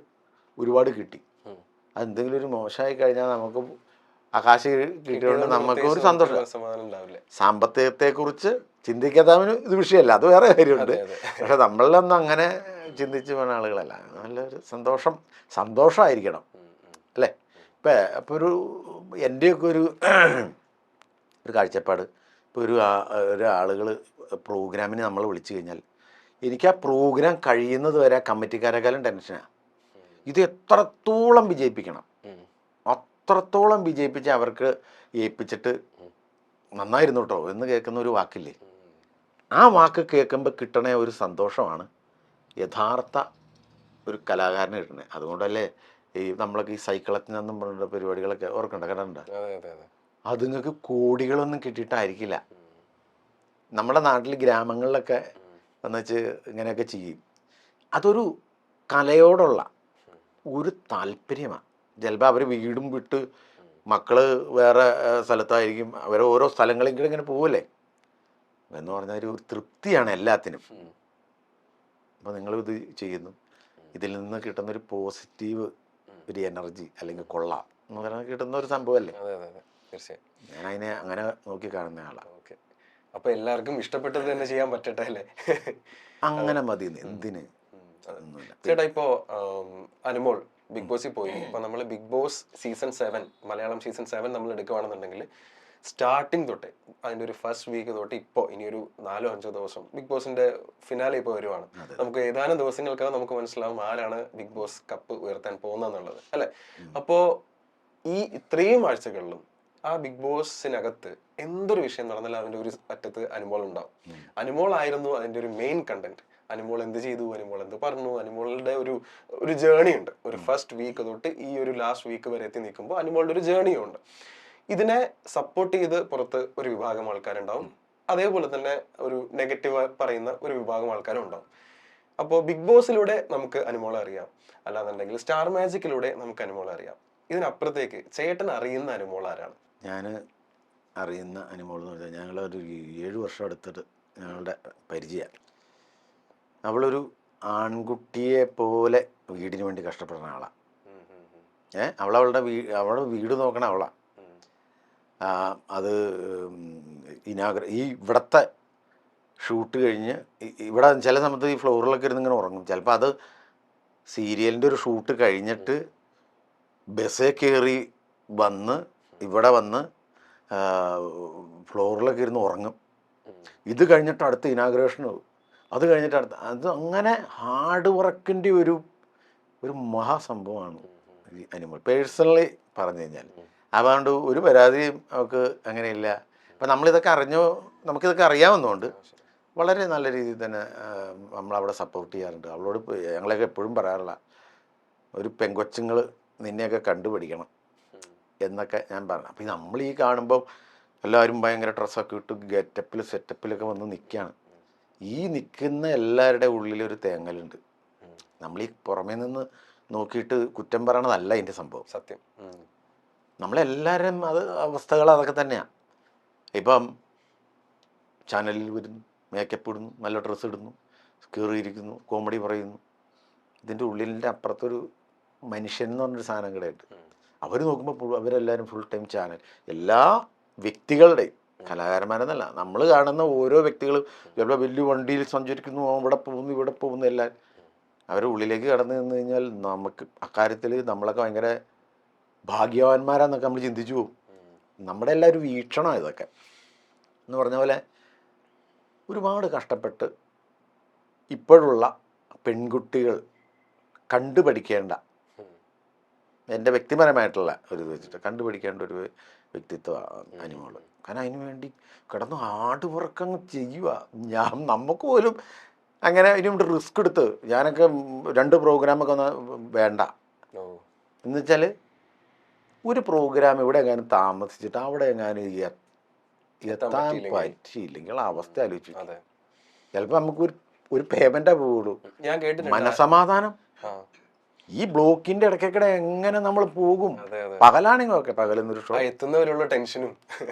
ഒരുപാട് കിട്ടി, അതെന്തെങ്കിലും ഒരു മോശമായി കഴിഞ്ഞാൽ നമുക്ക് ആ കാശ് കിട്ടിയോണ്ട് നമുക്ക് ഒരു സന്തോഷം. സാമ്പത്തികത്തെക്കുറിച്ച് ചിന്തിക്കാത്തവന് ഇത് വിഷയമല്ല, അത് വേറെ കാര്യമുണ്ട്. പക്ഷെ നമ്മളിലൊന്നും അങ്ങനെ ചിന്തിച്ച് പോണ ആളുകളല്ല. നല്ലൊരു സന്തോഷമായിരിക്കണം അല്ലേ. അപ്പോൾ ഒരു എൻ്റെയൊക്കെ ഒരു കാഴ്ചപ്പാട്, ഇപ്പോൾ ഒരു ആളുകൾ പ്രോഗ്രാമിന് നമ്മൾ വിളിച്ചു കഴിഞ്ഞാൽ എനിക്ക് ആ പ്രോഗ്രാം കഴിയുന്നത് വരെ ആ കമ്മിറ്റിക്കാരെക്കാളും ടെൻഷനാണ്. ഇത് എത്രത്തോളം വിജയിപ്പിക്കണം, അത്രത്തോളം വിജയിപ്പിച്ച് അവർക്ക് ഏൽപ്പിച്ചിട്ട് നന്നായിരുന്നു കേട്ടോ എന്ന് കേൾക്കുന്ന ഒരു വാക്കില്ലേ, ആ വാക്ക് കേൾക്കുമ്പോൾ കിട്ടണ ഒരു സന്തോഷമാണ് യഥാർത്ഥ ഒരു കലാകാരന് കിട്ടണേ. അതുകൊണ്ടല്ലേ ഈ നമ്മളൊക്കെ ഈ സൈക്കിളത്തിനൊന്നും പറഞ്ഞ പരിപാടികളൊക്കെ ഓർക്കണ്ട, കണ്ടുണ്ട്. അത് നിങ്ങൾക്ക് കോടികളൊന്നും കിട്ടിയിട്ടായിരിക്കില്ല. നമ്മുടെ നാട്ടിൽ ഗ്രാമങ്ങളിലൊക്കെ എന്നുവെച്ച് ഇങ്ങനെയൊക്കെ ചെയ്യും. അതൊരു കലയോടുള്ള ഒരു താല്പര്യമാണ്. ചിലപ്പോൾ അവർ വീടും വിട്ട് മക്കൾ വേറെ സ്ഥലത്തായിരിക്കും, അവർ ഓരോ സ്ഥലങ്ങളിലും ഇങ്ങനെ പോവല്ലേ എന്ന് പറഞ്ഞാൽ ഒരു തൃപ്തിയാണ് എല്ലാത്തിനും. അപ്പോൾ നിങ്ങളിത് ചെയ്യുന്നു, ഇതിൽ നിന്ന് കിട്ടുന്നൊരു പോസിറ്റീവ് ഒരു എനർജി അല്ലെങ്കിൽ കൊള്ള എന്ന് പറഞ്ഞാൽ കിട്ടുന്ന ഒരു സംഭവമല്ലേ. ഞാൻ അതിനെ അങ്ങനെ നോക്കി കാണുന്ന ആളാണ്. അപ്പൊ എല്ലാവർക്കും ഇഷ്ടപ്പെട്ടത് തന്നെ ചെയ്യാൻ പറ്റട്ടെ അല്ലേ, അങ്ങനെ മതി. എന്തിന് ചേട്ടാ, ഇപ്പോ അനുമോൾ ബിഗ് ബോസിൽ പോയി. ഇപ്പൊ നമ്മള് Bigg Boss season 7 Malayalam season 7 നമ്മൾ എടുക്കുകയാണെന്നുണ്ടെങ്കിൽ സ്റ്റാർട്ടിങ് തൊട്ട് അതിന്റെ ഒരു ഫസ്റ്റ് വീക്ക് തൊട്ട് ഇപ്പോൾ ഇനിയൊരു 4-5 ദിവസം ബിഗ് ബോസിന്റെ ഫിനാലെ ഇപ്പോൾ വരുവാണ്. നമുക്ക് ഏതാനും ദിവസങ്ങൾക്കകം നമുക്ക് മനസ്സിലാവും ആരാണ് ബിഗ് ബോസ് കപ്പ് ഉയർത്താൻ പോകുന്നതെന്നുള്ളത് അല്ലെ. അപ്പോ ഈ ഇത്രയും ആഴ്ചകളിലും ആ ബിഗ് ബോസിനകത്ത് എന്തൊരു വിഷയം നടന്നാലും അതിന്റെ ഒരു അറ്റത്ത് അനുമോൾ ഉണ്ടാവും. അനുമോൾ ആയിരുന്നു അതിന്റെ ഒരു മെയിൻ കണ്ടന്റ്. അനുമോൾ എന്ത് ചെയ്തു, അനുമോൾ എന്ത് പറഞ്ഞു, അനുമോളുടെ ഒരു ജേണി ഉണ്ട്. ഒരു ഫസ്റ്റ് വീക്ക് തൊട്ട് ഈ ഒരു ലാസ്റ്റ് വീക്ക് വരെ എത്തി നിൽക്കുമ്പോൾ അനുമോളുടെ ഒരു ജേണിയും ഉണ്ട്. ഇതിനെ സപ്പോർട്ട് ചെയ്ത് പുറത്ത് ഒരു വിഭാഗം ആൾക്കാരുണ്ടാവും, അതേപോലെ തന്നെ ഒരു നെഗറ്റീവ് പറയുന്ന ഒരു വിഭാഗം ആൾക്കാരും ഉണ്ടാവും. അപ്പോൾ ബിഗ് ബോസിലൂടെ നമുക്ക് അനുമോളെ അറിയാം, അല്ലാന്നുണ്ടെങ്കിൽ സ്റ്റാർ മാജിക്കിലൂടെ നമുക്ക് അനുമോളെ അറിയാം. ഇതിനപ്പുറത്തേക്ക് ചേട്ടൻ അറിയുന്ന അനുമോൾ ആരാണ്? ഞാൻ അറിയുന്ന അനുമോൾ എന്ന് പറഞ്ഞാൽ ഞങ്ങളൊരു 7 വർഷം എടുത്തിട്ട് ഞങ്ങളുടെ പരിചയം. അവളൊരു ആൺകുട്ടിയെ പോലെ വീടിന് വേണ്ടി കഷ്ടപ്പെടുന്ന ആളാണ്. അവളുടെ വീട് നോക്കണ അവളാണ്. അത് ഈ ഇവിടുത്തെ ഷൂട്ട് കഴിഞ്ഞ് ഇവിടെ ചില സമയത്ത് ഈ ഫ്ലോറിലൊക്കെ ഇരുന്ന് ഇങ്ങനെ ഉറങ്ങും. ചിലപ്പോൾ അത് സീരിയലിൻ്റെ ഒരു ഷൂട്ട് കഴിഞ്ഞിട്ട് ബസ്സേ കയറി വന്ന് ഇവിടെ വന്ന് ഫ്ലോറിലൊക്കെ ഇരുന്ന് ഉറങ്ങും. ഇത് കഴിഞ്ഞിട്ട് അടുത്ത ഇനാഗ്രേഷൻ, അത് കഴിഞ്ഞിട്ട് അത് അങ്ങനെ ഹാർഡ് വർക്കിൻ്റെ ഒരു മഹാസംഭവമാണ് ഈ അനുമോൾ. പേഴ്സണലി പറഞ്ഞു കഴിഞ്ഞാൽ അതുകൊണ്ട് ഒരു പരാതിയും അവൾക്ക് അങ്ങനെയില്ല. ഇപ്പം നമ്മളിതൊക്കെ നമുക്കിതൊക്കെ അറിയാവുന്നതുകൊണ്ട് വളരെ നല്ല രീതിയിൽ തന്നെ നമ്മളവിടെ സപ്പോർട്ട് ചെയ്യാറുണ്ട്. അവളോട് ഞങ്ങളൊക്കെ എപ്പോഴും പറയാറുള്ള ഒരു പെങ്കൊച്ചുങ്ങൾ നിന്നെയൊക്കെ കണ്ടുപിടിക്കണം എന്നൊക്കെ ഞാൻ പറഞ്ഞു. അപ്പം നമ്മൾ ഈ കാണുമ്പോൾ എല്ലാവരും ഭയങ്കര ഡ്രസ്സൊക്കെ ഇട്ട് ഗെറ്റപ്പിൽ സെറ്റപ്പിലൊക്കെ വന്ന് നിൽക്കുകയാണ്. ഈ നിൽക്കുന്ന എല്ലാവരുടെ ഉള്ളിലൊരു തേങ്ങലുണ്ട്. നമ്മൾ ഈ പുറമേ നിന്ന് നോക്കിയിട്ട് കുറ്റം പറയണതല്ല അതിൻ്റെ സംഭവം. സത്യം. നമ്മളെല്ലാവരും അവസ്ഥകൾ അതൊക്കെ തന്നെയാണ്. ഇപ്പം ചാനലിൽ വരുന്നു, മേക്കപ്പ് ഇടുന്നു, നല്ല ഡ്രസ്സ് ഇടുന്നു, കയറിയിരിക്കുന്നു, കോമഡി പറയുന്നു. ഇതിൻ്റെ ഉള്ളിലിൻ്റെ അപ്പുറത്തൊരു മനുഷ്യൻ എന്ന് പറഞ്ഞൊരു സാധനം കൂടെയുണ്ട്. അവർ നോക്കുമ്പോൾ അവരെല്ലാവരും ഫുൾ ടൈം ചാനൽ, എല്ലാ വ്യക്തികളുടെയും, കലാകാരന്മാരെന്നല്ല, നമ്മൾ കാണുന്ന ഓരോ വ്യക്തികളും ചിലപ്പോൾ വലിയ വണ്ടിയിൽ സഞ്ചരിക്കുന്നു, അവിടെ പോകുന്നു, ഇവിടെ പോകുന്നു, എല്ലാം അവരുടെ ഉള്ളിലേക്ക് കടന്നു നിന്ന് കഴിഞ്ഞാൽ നമുക്ക് അക്കാര്യത്തിൽ നമ്മളൊക്കെ ഭയങ്കര ഭാഗ്യവാന്മാരാന്നൊക്കെ നമ്മൾ ചിന്തിച്ചു പോകും. നമ്മുടെ എല്ലാ ഒരു വീക്ഷണം ഇതൊക്കെ എന്ന് പറഞ്ഞ പോലെ ഒരുപാട് കഷ്ടപ്പെട്ട് ഇപ്പോഴുള്ള പെൺകുട്ടികൾ കണ്ടുപഠിക്കേണ്ട, എൻ്റെ വ്യക്തിപരമായിട്ടുള്ള ഒരു ഇത് വെച്ചിട്ട് കണ്ടുപിടിക്കേണ്ട ഒരു വ്യക്തിത്വമാണ് അനിമോൾ. കാരണം അതിന് വേണ്ടി കിടന്ന് ഹാർഡ് വർക്ക് അങ്ങ് ചെയ്യുക. നമുക്ക് പോലും അങ്ങനെ അതിന് വേണ്ടി റിസ്ക് എടുത്ത് ഞാനൊക്കെ 2 പ്രോഗ്രാമൊക്കെ ഒന്ന് വേണ്ട എന്ന് വെച്ചാൽ ഒരു പ്രോഗ്രാം ഇവിടെ എങ്ങാനും താമസിച്ചിട്ട് അവിടെ എങ്ങാനും എത്താൻ പറ്റിയില്ലെങ്കിൽ അവസ്ഥ ആലോചിച്ചു. ചിലപ്പോൾ നമുക്കൊരു പേയ്മെൻറ്റാ പോകുള്ളൂ. ഞാൻ കേട്ടിട്ടുണ്ട് മനസമാധാനം. ഈ ബ്ലോക്കിന്റെ ഇടയ്ക്കിടെ എങ്ങനെ നമ്മൾ പോകും? പകലാണെങ്കിൽ ഓക്കെ, പകലെന്നൊരു ഷോ എത്തുന്നവരുള്ള ടെൻഷനും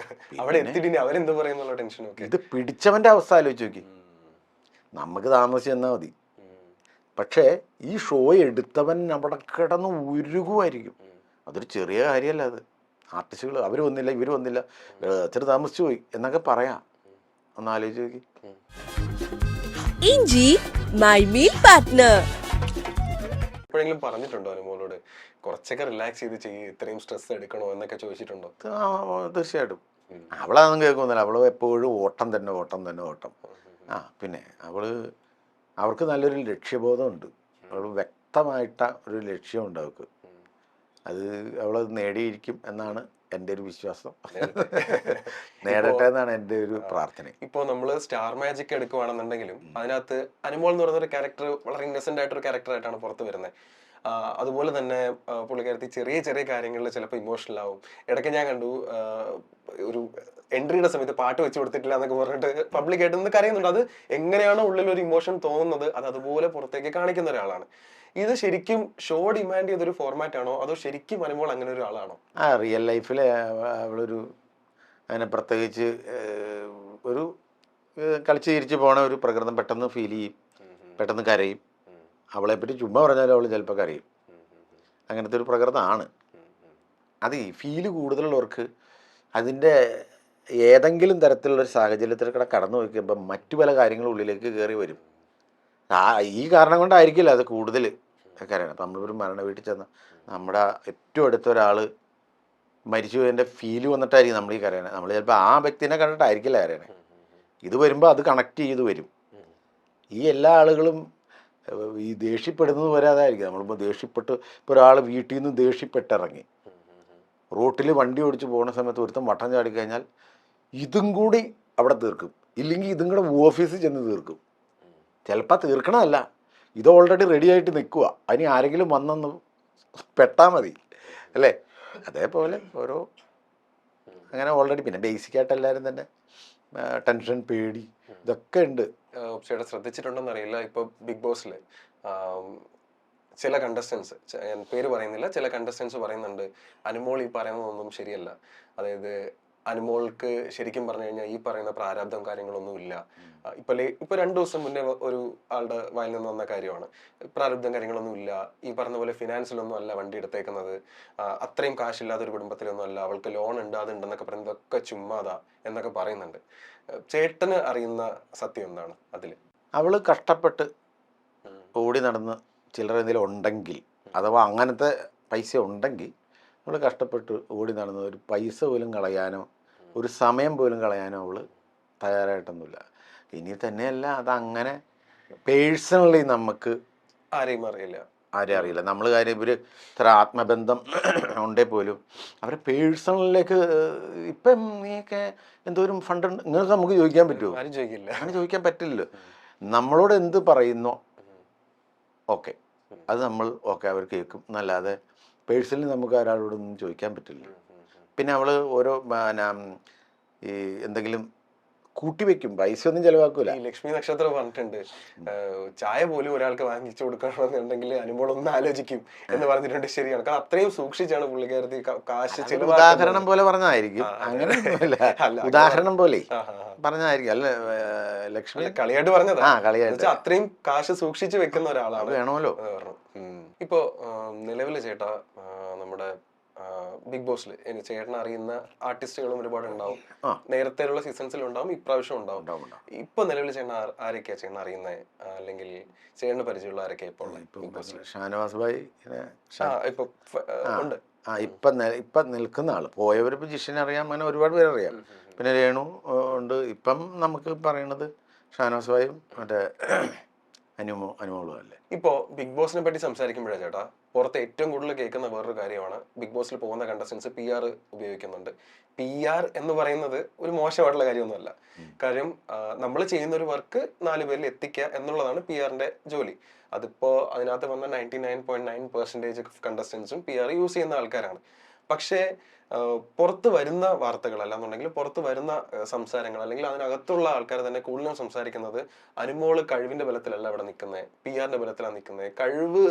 അവിടെ എത്തിയിട്ട് അവരെന്ത് പറയുന്നുള്ള ടെൻഷനും ഒക്കെ. ഇത് പിടിച്ചവന്റെ അവസ്ഥ ആലോചിച്ച് നോക്കി. നമുക്ക് താമസിച്ച് തന്നാൽ മതി, പക്ഷേ ഈ ഷോ എടുത്തവൻ അവിടെ കിടന്ന് ഉരുകുമായിരിക്കും. അതൊരു ചെറിയ കാര്യമല്ല. അത് ആർട്ടിസ്റ്റുകൾ അവർ വന്നില്ല, ഇവർ വന്നില്ല, ഇച്ചിരി താമസിച്ചു പോയി എന്നൊക്കെ പറയാം. ഒന്ന് ആലോചിച്ച് നോക്കി. ഇഞ്ചി മൈ മീൽ പാർട്ട്ണർ. എപ്പോഴെങ്കിലും പറഞ്ഞിട്ടുണ്ടോ അനുമോളോട് കുറച്ചൊക്കെ റിലാക്സ് ചെയ്ത് ചെയ്യും, ഇത്രയും സ്ട്രെസ് എടുക്കണോ എന്നൊക്കെ ചോദിച്ചിട്ടുണ്ടോ? തീർച്ചയായിട്ടും. അവളതൊന്നും കേൾക്കുന്നില്ല. അവൾ എപ്പോഴും ഓട്ടം തന്നെ ഓട്ടം തന്നെ ഓട്ടം. പിന്നെ അവർക്ക് നല്ലൊരു ലക്ഷ്യബോധമുണ്ട്. അവൾ വ്യക്തമായിട്ട ഒരു ലക്ഷ്യമുണ്ട് അവൾക്ക്. അത് അവളത് നേടിയിരിക്കും എന്നാണ് എൻ്റെ ഒരു വിശ്വാസം. നേടട്ടെ എന്നാണ് എൻ്റെ ഒരു പ്രാർത്ഥന. ഇപ്പോൾ നമ്മൾ സ്റ്റാർ മാജിക് എടുക്കുവാണെന്നുണ്ടെങ്കിലും അതിനകത്ത് അനുമോൾ എന്ന് പറയുന്ന ഒരു ക്യാരക്ടർ വളരെ ഇന്നസെന്റ് ആയിട്ടൊരു ക്യാരക്ടറായിട്ടാണ് പുറത്ത് വരുന്നത്. അതുപോലെ തന്നെ പുള്ളിക്കാരത്തി ചെറിയ ചെറിയ കാര്യങ്ങളിൽ ചിലപ്പോൾ ഇമോഷണൽ ആവും. ഇടയ്ക്ക് ഞാൻ കണ്ടു ഒരു എൻട്രിയുടെ സമയത്ത് പാട്ട് വെച്ച് കൊടുത്തിട്ടില്ല എന്നൊക്കെ പറഞ്ഞിട്ട് പബ്ലിക്കായിട്ട് നിന്ന് കരയുന്നുണ്ട്. അത് എങ്ങനെയാണോ ഉള്ളിൽ ഒരു ഇമോഷൻ തോന്നുന്നത് അത് അതുപോലെ പുറത്തേക്ക് കാണിക്കുന്ന ഒരാളാണ്. ഇത് ശരിക്കും ഷോ ഡിമാൻഡ് ചെയ്തൊരു ഫോർമാറ്റ് ആണോ അതോ ശരിക്കും അനുമോൾ അങ്ങനെ ഒരു ആളാണോ? റിയൽ ലൈഫിൽ അവളൊരു അങ്ങനെ പ്രത്യേകിച്ച് ഒരു കളിച്ച് ചിരിച്ച് പോണ ഒരു പ്രകൃതം പെട്ടെന്ന് ഫീൽ ചെയ്യും, പെട്ടെന്ന് കരയും. അവളെപ്പറ്റി ചുമ്മാ പറഞ്ഞാലും അവൾ ചിലപ്പോൾ കരയും. അങ്ങനത്തെ ഒരു പ്രകൃതമാണ്. അത് ഈ ഫീല് കൂടുതലുള്ളവർക്ക് അതിൻ്റെ ഏതെങ്കിലും തരത്തിലുള്ളൊരു സാഹചര്യത്തിൽ കൂടെ കടന്നു വയ്ക്കുമ്പോൾ മറ്റു പല കാര്യങ്ങളും ഉള്ളിലേക്ക് കയറി വരും. ഈ കാരണം കൊണ്ടായിരിക്കില്ല അത് കൂടുതൽ കരയണം. അപ്പം നമ്മളൊരു മരണ വീട്ടിൽ ചെന്ന് നമ്മുടെ ഏറ്റവും അടുത്ത ഒരാൾ മരിച്ചു പോയതിൻ്റെ ഫീല് വന്നിട്ടായിരിക്കും നമ്മൾ ഈ കരയണേ. നമ്മൾ ചിലപ്പോൾ ആ വ്യക്തിനെ കണ്ടിട്ടായിരിക്കില്ല കരയണേ. ഇത് വരുമ്പോൾ അത് കണക്ട് ചെയ്ത് വരും. ഈ എല്ലാ ആളുകളും ഈ ദേഷ്യപ്പെടുന്നത് വരെ അതായിരിക്കും. നമ്മളിപ്പോൾ ദേഷ്യപ്പെട്ട് ഇപ്പോൾ ഒരാൾ വീട്ടിൽ നിന്ന് ദേഷ്യപ്പെട്ടിറങ്ങി റോട്ടിൽ വണ്ടി ഓടിച്ച് പോകുന്ന സമയത്ത് ഒരുത്തം വട്ടം ചാടിക്കഴിഞ്ഞാൽ ഇതും കൂടി അവിടെ തീർക്കും, ഇല്ലെങ്കിൽ ഇതും കൂടെ ഓഫീസിൽ ചെന്ന് തീർക്കും. ചിലപ്പോൾ തീർക്കണമല്ല, ഇത് ഓൾറെഡി റെഡി ആയിട്ട് നിൽക്കുക, അതിന് ആരെങ്കിലും വന്നൊന്ന് പെട്ടാൽ മതി അല്ലേ? അതേപോലെ ഓരോ അങ്ങനെ ഓൾറെഡി പിന്നെ ബേസിക്കായിട്ട് എല്ലാവരും തന്നെ ടെൻഷൻ, പേടി ഇതൊക്കെ ഉണ്ട്. ചേട്ടാ ശ്രദ്ധിച്ചിട്ടുണ്ടോന്ന് അറിയില്ല, ഇപ്പോൾ ബിഗ് ബോസിൽ ചില കണ്ടസ്റ്റൻസ്, ഞാൻ പേര് പറയുന്നില്ല, ചില കണ്ടസ്റ്റൻസ് പറയുന്നുണ്ട് അനുമോൾ ഈ പറയുന്നതൊന്നും ശരിയല്ല. അതായത് അനുമോൾക്ക് ശരിക്കും പറഞ്ഞു കഴിഞ്ഞാൽ ഈ പറയുന്ന പ്രാരാബ്ദം കാര്യങ്ങളൊന്നും ഇല്ല. ഇപ്പൊ 2 ദിവസം മുന്നേ ഒരു ആളുടെ വായിൽ നിന്ന് വന്ന കാര്യമാണ്, പ്രാരബ്ധം കാര്യങ്ങളൊന്നും ഇല്ല, ഈ പറഞ്ഞ പോലെ ഫിനാൻസിലൊന്നും അല്ല വണ്ടി എടുത്തേക്കുന്നത്, അത്രയും കാശില്ലാത്ത ഒരു കുടുംബത്തിലൊന്നും അല്ല, അവൾക്ക് ലോൺ ഉണ്ട് അതുണ്ടെന്നൊക്കെ പറയുന്നതൊക്കെ ചുമ്മാതാ എന്നൊക്കെ പറയുന്നുണ്ട്. ചേട്ടന് അറിയുന്ന സത്യം എന്താണ് അതിൽ? അവള് കഷ്ടപ്പെട്ട് ഓടി നടന്ന് ചില്ലറ എന്തെങ്കിലും ഉണ്ടെങ്കിൽ, അഥവാ അങ്ങനത്തെ പൈസ ഉണ്ടെങ്കിൽ അവൾ കഷ്ടപ്പെട്ട് ഓടി നടന്ന് ഒരു പൈസ പോലും കളയാനോ ഒരു സമയം പോലും കളയാനോ അവൾ തയ്യാറായിട്ടൊന്നുമില്ല. ഇനി തന്നെയല്ല, അതങ്ങനെ പേഴ്സണലി നമുക്ക് ആരെയും അറിയില്ല. നമ്മൾ കാര്യം ഇവർ ഇത്ര ആത്മബന്ധം ഉണ്ടേ പോലും അവരെ പേഴ്സണലിലേക്ക് ഇപ്പം നീയൊക്കെ എന്തോരം ഫണ്ട് നിങ്ങൾക്ക് നമുക്ക് ചോദിക്കാൻ പറ്റുമോ? അങ്ങനെ ചോദിക്കാൻ പറ്റില്ലല്ലോ. നമ്മളോട് എന്ത് പറയുന്നോ ഓക്കെ, അത് നമ്മൾ ഓക്കെ അവർ കേൾക്കും എന്നല്ലാതെ പേഴ്സണലി നമുക്ക് ഒരാളോടൊന്നും ചോദിക്കാൻ പറ്റില്ല. പിന്നെ അവൾ ഓരോ ഈ എന്തെങ്കിലും കൂട്ടിവെക്കും, പൈസ ഒന്നും ചെലവാക്കൂല. ലക്ഷ്മി നക്ഷത്രം പറഞ്ഞിട്ടുണ്ട്, ചായ പോലും ഒരാൾക്ക് വാങ്ങിച്ചു കൊടുക്കണമെന്നുണ്ടെങ്കിൽ അനുമോളൊന്ന് ആലോചിക്കും എന്ന് പറഞ്ഞിട്ടുണ്ട്. ശരിയാണ്, കാരണം അത്രയും സൂക്ഷിച്ചാണ് പുള്ളിക്കാരത്തി കാശ് ചെലവ്. ഉദാഹരണം പോലെ പറഞ്ഞായിരിക്കും, അങ്ങനെ ഉദാഹരണം പോലെ പറഞ്ഞായിരിക്കും. അല്ല ലക്ഷ്മി കളിയായിട്ട് പറഞ്ഞതാ. കളിയായിട്ട് അത്രയും കാശ് സൂക്ഷിച്ചു വെക്കുന്ന ഒരാളാണ്, വേണമല്ലോ. ഇപ്പൊ നിലവില് ചേട്ടാ നമ്മുടെ ബിഗ് ബോസിൽ ചേട്ടൻ അറിയുന്ന ആർട്ടിസ്റ്റുകളും ഒരുപാട് ഉണ്ടാവും. ആ. നേരത്തെയുള്ള സീസൺസിൽ ഉണ്ടാവും, ഇപ്രാവശ്യം ഉണ്ടാവും. ഉണ്ടാവും, ഉണ്ടാവും. ഇപ്പൊ നിലവിൽ ചേട്ടൻ ആരൊക്കെയാ ചേട്ടൻ അറിയുന്നത്, അല്ലെങ്കിൽ ചേട്ടന് പരിചയമുള്ള ആരൊക്കെയാ ഇപ്പോൾ ഉള്ളത് ബിഗ് ബോസിൽ? ഷാനവാസ് ഭായ് ഇപ്പൊ ഉണ്ട്. ഇപ്പം നിൽക്കുന്ന ആള് പോയവരിപ്പോൾ ജിഷിനെ അറിയാം, അങ്ങനെ ഒരുപാട് പേര് അറിയാം. പിന്നെ രേണു ഉണ്ട്. ഇപ്പം നമുക്ക് പറയണത് ഷാനവാസ് ഭായും മറ്റേ അനുമോളും അല്ലേ. ഇപ്പോൾ ബിഗ് ബോസിനെ പറ്റി സംസാരിക്കുമ്പോഴേ ചേട്ടാ, പുറത്ത് ഏറ്റവും കൂടുതൽ കേൾക്കുന്ന വേറൊരു കാര്യമാണ്, ബിഗ് ബോസിൽ പോകുന്ന കണ്ടസ്റ്റൻസ് PR ഉപയോഗിക്കുന്നുണ്ട്. PR എന്ന് പറയുന്നത് ഒരു മോശമായിട്ടുള്ള കാര്യമൊന്നുമല്ല. കാര്യം നമ്മൾ ചെയ്യുന്ന ഒരു വർക്ക് 4 പേരിൽ എത്തിക്കുക എന്നുള്ളതാണ് PR-ന്റെ ജോലി. അതിപ്പോൾ അതിനകത്ത് വന്ന 99.9% കണ്ടസ്റ്റൻസും PR യൂസ് ചെയ്യുന്ന ആൾക്കാരാണ്. പക്ഷേ പുറത്ത് വരുന്ന വാർത്തകൾ അല്ലാന്നുണ്ടെങ്കിൽ പുറത്ത് വരുന്ന സംസാരങ്ങൾ, അല്ലെങ്കിൽ അതിനകത്തുള്ള ആൾക്കാർ തന്നെ കൂടുതലും സംസാരിക്കുന്നത് അനുമോള് കഴിവിന്റെ ബലത്തിലല്ല ഇവിടെ നിൽക്കുന്നത്, PR-ന്റെ ബലത്തിലാണ് നിൽക്കുന്നത്, കഴിവ്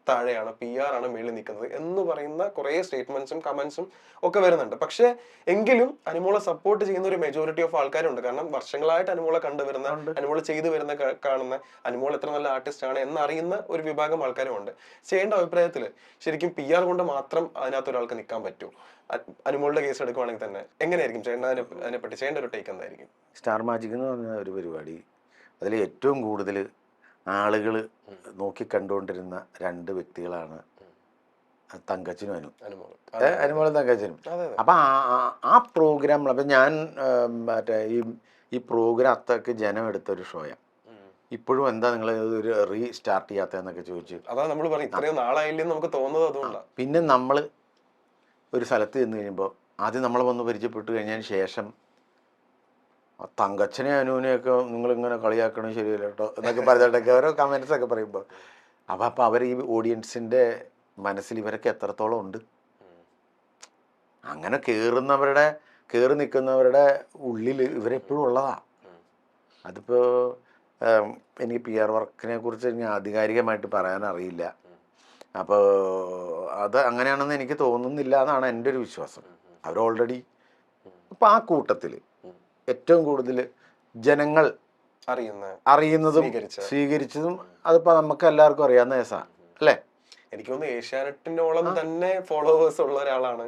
താഴെയാണ്, PR ആണ് മേളിൽ നിൽക്കുന്നത് എന്ന് പറയുന്ന കുറെ സ്റ്റേറ്റ്മെന്റ്സും കമന്റ്സും ഒക്കെ വരുന്നുണ്ട്. പക്ഷെ എങ്കിലും അനുമോളെ സപ്പോർട്ട് ചെയ്യുന്ന ഒരു മെജോറിറ്റി ഓഫ് ആൾക്കാരുണ്ട്. കാരണം വർഷങ്ങളായിട്ട് അനുമോളെ കണ്ടുവരുന്ന, അനുമോള് ചെയ്തു വരുന്ന കാണുന്ന, അനുമോൾ എത്ര നല്ല ആർട്ടിസ്റ്റ് ആണ് എന്നറിയുന്ന ഒരു വിഭാഗം ആൾക്കാരുമുണ്ട്. ചെയ്യേണ്ട അഭിപ്രായത്തിൽ ശരിക്കും PR കൊണ്ട് മാത്രം അതിനകത്ത് ഒരാൾക്ക് നിൽക്കാൻ പറ്റൂ? അനുമോളുടെ കേസ് എടുക്കുവാണെങ്കിൽ തന്നെ എങ്ങനെയായിരിക്കും ചേട്ടൻ അതിനെപ്പറ്റി ചെയ്യേണ്ട ഒരു ടേക്ക് എന്തായിരിക്കും? സ്റ്റാർ മാജിക് എന്ന് പറഞ്ഞ ഒരു പരിപാടി, അതിൽ ഏറ്റവും കൂടുതൽ ആളുകൾ നോക്കിക്കണ്ടുകൊണ്ടിരുന്ന 2 വ്യക്തികളാണ് തങ്കച്ചനും അനുമോളും തങ്കച്ചനും. അപ്പം ആ പ്രോഗ്രാം, അപ്പം ഞാൻ മറ്റേ ഈ പ്രോഗ്രാം അത്രയ്ക്ക് ജനം എടുത്തൊരു ഷോയാണ്. ഇപ്പോഴും എന്താ നിങ്ങൾ ഒരു റീസ്റ്റാർട്ട് ചെയ്യാത്തതെന്നൊക്കെ ചോദിച്ചു. അതാ നമ്മൾ പറയും ഇത്രയും നാളായില്ലെന്ന് നമുക്ക് തോന്നുന്നത് അതുകൊണ്ടാണ്. പിന്നെ നമ്മൾ ഒരു സ്ഥലത്ത് ചെന്ന് കഴിയുമ്പോൾ ആദ്യം നമ്മൾ വന്ന് പരിചയപ്പെട്ട് കഴിഞ്ഞതിന് ശേഷം തങ്കച്ചനെ അനുവിനെയൊക്കെ നിങ്ങളിങ്ങനെ കളിയാക്കണം ശരിയല്ല കേട്ടോ എന്നൊക്കെ പറഞ്ഞിട്ടൊക്കെ ഓരോ കമൻസ് ഒക്കെ പറയുമ്പോൾ അപ്പം അവർ ഈ ഓഡിയൻസിൻ്റെ മനസ്സിൽ ഇവരൊക്കെ എത്രത്തോളം ഉണ്ട്, അങ്ങനെ കയറി നിൽക്കുന്നവരുടെ ഉള്ളിൽ ഇവരെപ്പോഴും ഉള്ളതാ. അതിപ്പോൾ എനിക്ക് PR വർക്കിനെ കുറിച്ച് എനിക്ക് ആധികാരികമായിട്ട് പറയാൻ അറിയില്ല. അപ്പോൾ അത് അങ്ങനെയാണെന്ന് എനിക്ക് തോന്നുന്നില്ല എന്നാണ് എൻ്റെ ഒരു വിശ്വാസം. അവർ ഓൾറെഡി ഇപ്പം ആ കൂട്ടത്തിൽ ഏറ്റവും കൂടുതൽ ജനങ്ങൾ അറിയുന്നതും സ്വീകരിച്ചതും അതിപ്പോൾ നമുക്ക് എല്ലാവർക്കും അറിയാവുന്ന കേസാണ് അല്ലേ? എനിക്ക് തോന്നുന്നു ഏഷ്യാനെറ്റിനോളം തന്നെ ഫോളോവേഴ്സ് ഉള്ള ഒരാളാണ്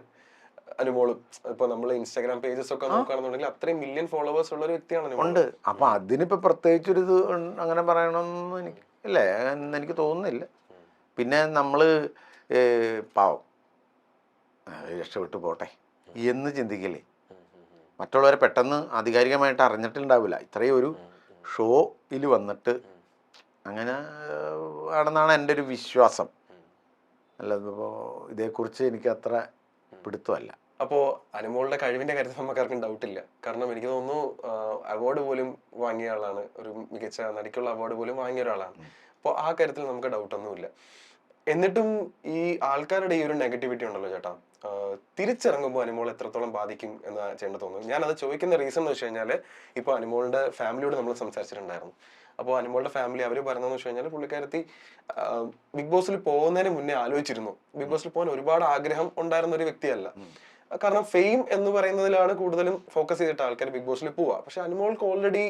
അനുമോളും. ഇപ്പൊ നമ്മൾ ഇൻസ്റ്റാഗ്രാം പേജസ് ഒക്കെ നോക്കുകയാണെന്നുണ്ടെങ്കിൽ അത്രയും മില്യൺ ഫോളോവേഴ്സ് ഉള്ള ഒരു വ്യക്തിയാണ് ഉണ്ട്. അപ്പൊ അതിനിപ്പോ പ്രത്യേകിച്ചൊരു ഇത് അങ്ങനെ പറയണമെന്ന് എനിക്ക് ഇല്ലേ എനിക്ക് തോന്നുന്നില്ല. പിന്നെ നമ്മള് പാവം രക്ഷപ്പെട്ടു പോട്ടെ എന്ന് ചിന്തിക്കില്ലേ. മറ്റുള്ളവരെ പെട്ടെന്ന് ആധികാരികമായിട്ട് അറിഞ്ഞിട്ടുണ്ടാവില്ല. ഇത്രയും ഒരു ഷോയിൽ വന്നിട്ട് അങ്ങനെ ആണെന്നാണ് എൻ്റെ ഒരു വിശ്വാസം. അല്ലതിപ്പോൾ ഇതേക്കുറിച്ച് എനിക്ക് അത്ര പിടുത്തമല്ല. അപ്പോൾ അനുമോളുടെ കഴിവിന്റെ കാര്യത്തിൽ നമുക്കാർക്കും ഡൗട്ടില്ല. കാരണം എനിക്ക് തോന്നുന്നു അവാർഡ് പോലും വാങ്ങിയ ആളാണ്, ഒരു മികച്ച നടിക്കുള്ള അവാർഡ് പോലും വാങ്ങിയ ഒരാളാണ്. അപ്പോൾ ആ കാര്യത്തിൽ നമുക്ക് ഡൗട്ടൊന്നുമില്ല. എന്നിട്ടും ഈ ആൾക്കാരുടെ ഈ ഒരു നെഗറ്റിവിറ്റി ഉണ്ടല്ലോ ചേട്ടാ, തിരിച്ചിറങ്ങുമ്പോൾ അനുമോൾ എത്രത്തോളം ബാധിക്കും എന്ന് ചേട്ടന് തോന്നുന്നു? ഞാനത് ചോദിക്കുന്ന റീസൺ എന്ന് വെച്ച് കഴിഞ്ഞാൽ, ഇപ്പോൾ അനുമോളുടെ ഫാമിലിയോട് നമ്മൾ സംസാരിച്ചിട്ടുണ്ടായിരുന്നു. അപ്പോൾ അനുമോളുടെ ഫാമിലി അവർ പറഞ്ഞതെന്ന് വെച്ച് കഴിഞ്ഞാൽ, പുള്ളിക്കാരത്തി ബിഗ് ബോസിൽ പോകുന്നതിന് മുന്നേ ആലോചിച്ചിരുന്നു. ബിഗ് ബോസിൽ പോകാൻ ഒരുപാട് ആഗ്രഹം ഉണ്ടായിരുന്ന ഒരു വ്യക്തിയല്ല. കാരണം ഫെയിം എന്ന് പറയുന്നതിലാണ് കൂടുതലും ഫോക്കസ് ചെയ്തിട്ട് ആൾക്കാർ ബിഗ് ബോസിൽ പോവുക. പക്ഷെ അനുമോൾക്ക് ഓൾറെഡി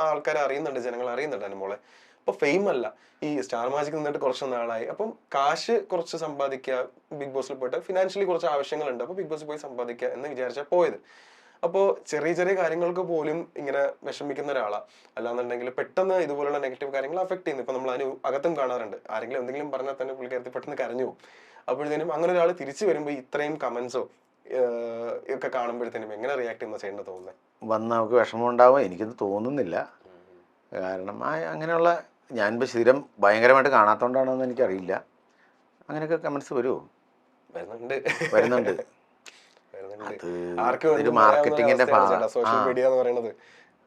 ആൾക്കാരെ അറിയുന്നുണ്ട്, ജനങ്ങൾ അറിയുന്നുണ്ട് അനുമോളെ. അപ്പൊ ഫെയിം അല്ല, ഈ സ്റ്റാർ മാജിക് നിന്നിട്ട് കുറച്ച് നാളായി, അപ്പം കാശ് കുറച്ച് സമ്പാദിക്കുക, ബിഗ് ബോസിൽ പോയിട്ട് ഫിനാൻഷ്യലി കുറച്ച് ആവശ്യങ്ങളുണ്ട്, അപ്പൊ ബിഗ് ബോസിൽ പോയി സമ്പാദിക്കുക എന്ന് വിചാരിച്ചാൽ പോയത്. അപ്പോൾ ചെറിയ ചെറിയ കാര്യങ്ങൾക്ക് പോലും ഇങ്ങനെ വിഷമിക്കുന്ന ഒരാളാണ്. അല്ലാന്നുണ്ടെങ്കിൽ പെട്ടെന്ന് ഇതുപോലുള്ള നെഗറ്റീവ് കാര്യങ്ങൾ അഫക്ട് ചെയ്യുന്നു. ഇപ്പൊ നമ്മൾ അതിന് അകത്തും കാണാറുണ്ട്, ആരെങ്കിലും എന്തെങ്കിലും പറഞ്ഞാൽ തന്നെ പുള്ളിക്കാരത്തി പെട്ടെന്ന് കരഞ്ഞു പോകും. അപ്പോഴത്തേനും അങ്ങനെ ഒരാൾ തിരിച്ചു വരുമ്പോൾ ഇത്രയും കമന്റ്സോ ഒക്കെ കാണുമ്പോഴത്തേനും എങ്ങനെ റിയാക്ട് ചെയ്യുന്ന ചെയ്യേണ്ട തോന്നുന്നത്? വന്ന് നമുക്ക് വിഷമം ഉണ്ടാവും എനിക്കത് തോന്നുന്നില്ല. കാരണം അങ്ങനെയുള്ള ഞാനിപ്പോൾ സ്ഥിരം ഭയങ്കരമായിട്ട് കാണാത്തതുകൊണ്ടാണെന്ന് എനിക്കറിയില്ല. അങ്ങനെയൊക്കെ കമന്റ്സ് വരുമോ? വരുന്നുണ്ട്. ആർക്കും മാർക്കറ്റിംഗിന്റെ സോഷ്യൽ മീഡിയ എന്ന് പറയുന്നത്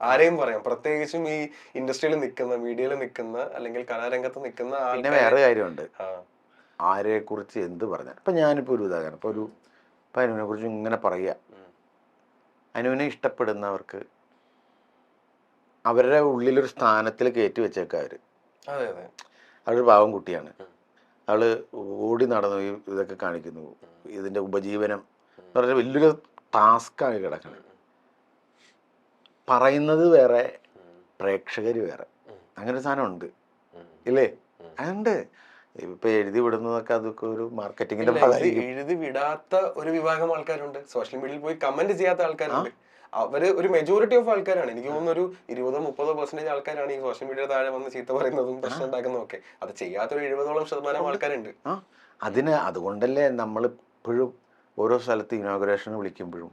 ആരെയും പറയാം, പ്രത്യേകിച്ചും ഈ ഇൻഡസ്ട്രിയിൽ നിൽക്കുന്ന, മീഡിയയിൽ നിൽക്കുന്ന, അല്ലെങ്കിൽ കലാരംഗത്ത് നിൽക്കുന്ന. പിന്നെ വേറെ കാര്യമുണ്ട്, ആരെ കുറിച്ച് എന്ത് പറഞ്ഞാൽ. ഇപ്പം ഞാനിപ്പോൾ ഒരു ഉദാഹരണം, ഇപ്പം അനുവിനെ കുറിച്ച് ഇങ്ങനെ പറയുക, അനുവിനെ ഇഷ്ടപ്പെടുന്നവർക്ക് അവരുടെ ഉള്ളിലൊരു സ്ഥാനത്തിൽ കയറ്റി വെച്ചേക്കാം. അവളൊരു പാവം കുട്ടിയാണ്, അവള് ഓടി നടന്നു ഇതൊക്കെ കാണിക്കുന്നു, ഇതിൻ്റെ ഉപജീവനം എന്ന് പറഞ്ഞാൽ വലിയൊരു ടാസ്ക്കാണ് കിടക്കുന്നത്. പറയുന്നത് വേറെ, പ്രേക്ഷകർ വേറെ, അങ്ങനെ ഒരു സാധനം ഉണ്ട് ഇല്ലേ? അതുണ്ട്. ഇപ്പൊ എഴുതി വിടുന്നതൊക്കെ അതൊക്കെ ഒരു മാർക്കറ്റിങ്ങിന്റെ ഇത് ഭാഗമായിരിക്കും. എഴുതി വിടാത്ത ഒരു വിഭാഗം ആൾക്കാരുണ്ട്, സോഷ്യൽ മീഡിയയിൽ പോയി കമന്റ് ചെയ്യാത്ത ആൾക്കാരുണ്ട്. അവര് ഒരു മെജോറിറ്റി ഓഫ് ആൾക്കാരാണ്. എനിക്ക് തോന്നുന്നു ഒരു 20-30% ആൾക്കാരാണ് ഈ സോഷ്യൽ മീഡിയ താഴെ വന്ന് ചീത്ത പറയുന്നതും പ്രശ്നം ഉണ്ടാക്കുന്നതും ഒക്കെ. അത് ചെയ്യാത്തൊരു 70% ആൾക്കാരുണ്ട്. അതുകൊണ്ടല്ലേ നമ്മളിപ്പോഴും ഓരോ സ്ഥലത്ത് ഇനോഗ്രേഷൻ വിളിക്കുമ്പോഴും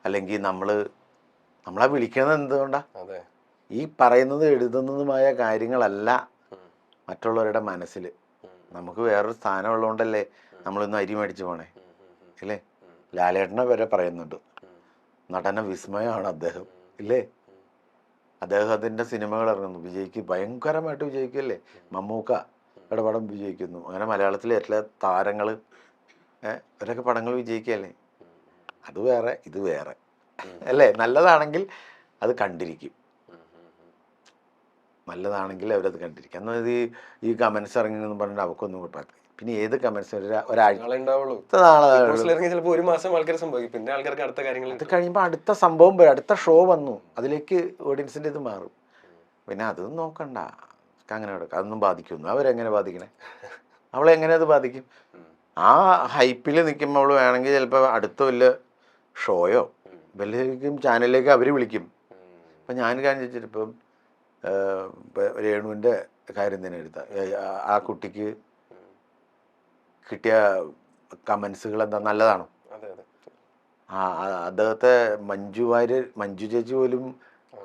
അല്ലെങ്കിൽ നമ്മളെ വിളിക്കുന്നത് എന്തുകൊണ്ടാ? അതെ, ഈ പറയുന്നത് എഴുതുന്നതുമായ കാര്യങ്ങളല്ല മറ്റുള്ളവരുടെ മനസ്സിൽ. നമുക്ക് വേറൊരു സ്ഥാനം ഉള്ളതുകൊണ്ടല്ലേ നമ്മളിന്ന് അരി മേടിച്ച് പോണേ, ഇല്ലേ? ലാലേട്ടനെ വരെ പറയുന്നുണ്ട്, നടന വിസ്മയമാണ് അദ്ദേഹം, ഇല്ലേ? അദ്ദേഹത്തിൻ്റെ സിനിമകൾ ഇറങ്ങുന്നു, ഭയങ്കരമായിട്ട് വിജയിക്കല്ലേ. മമ്മൂക്കയുടെ പടം വിജയിക്കുന്നു. അങ്ങനെ മലയാളത്തിലെ എല്ലാ താരങ്ങൾ അവരൊക്കെ പടങ്ങൾ വിജയിക്കുകയല്ലേ. അത് വേറെ ഇത് വേറെ, അല്ലേ? നല്ലതാണെങ്കിൽ അത് കണ്ടിരിക്കും, നല്ലതാണെങ്കിൽ അവരത് കണ്ടിരിക്കും. എന്നാൽ ഈ കമൻസ് ഇറങ്ങിയെന്ന് പറഞ്ഞാൽ അവക്കൊന്നും കുഴപ്പമില്ല. പിന്നെ ഏത് കമൻസ് ഒരാഴ്ച ചിലപ്പോൾ ഒരു മാസം ആൾക്കാർ സംഭവിക്കും, പിന്നെ ആൾക്കാർക്ക് അടുത്ത കാര്യങ്ങൾ അത് കഴിയുമ്പോൾ അടുത്ത സംഭവം വരും, അടുത്ത ഷോ വന്നു, അതിലേക്ക് ഓഡിയൻസിൻ്റെ ഇത് മാറും. പിന്നെ അതൊന്നും നോക്കണ്ട, അങ്ങനെ കിടക്കും. അതൊന്നും ബാധിക്കുന്നു. അവരെങ്ങനെ ബാധിക്കണേ? അവളെങ്ങനെ അത് ബാധിക്കും? ആ ഹൈപ്പിൽ നിൽക്കുമ്പോൾ അവൾ വേണമെങ്കിൽ ചിലപ്പോൾ അടുത്ത വല്ല ഷോയോ വല്ലേക്കും ചാനലിലേക്ക് അവർ വിളിക്കും. ഇപ്പം ഞാൻ കാര്യം വെച്ചിട്ടിപ്പം രേണുവിൻ്റെ കാര്യം തന്നെ എടുത്താൽ, ആ കുട്ടിക്ക് കിട്ടിയ കമൻസുകൾ എന്താ, നല്ലതാണോ? അദ്ദേഹത്തെ മഞ്ജു ചേച്ചി പോലും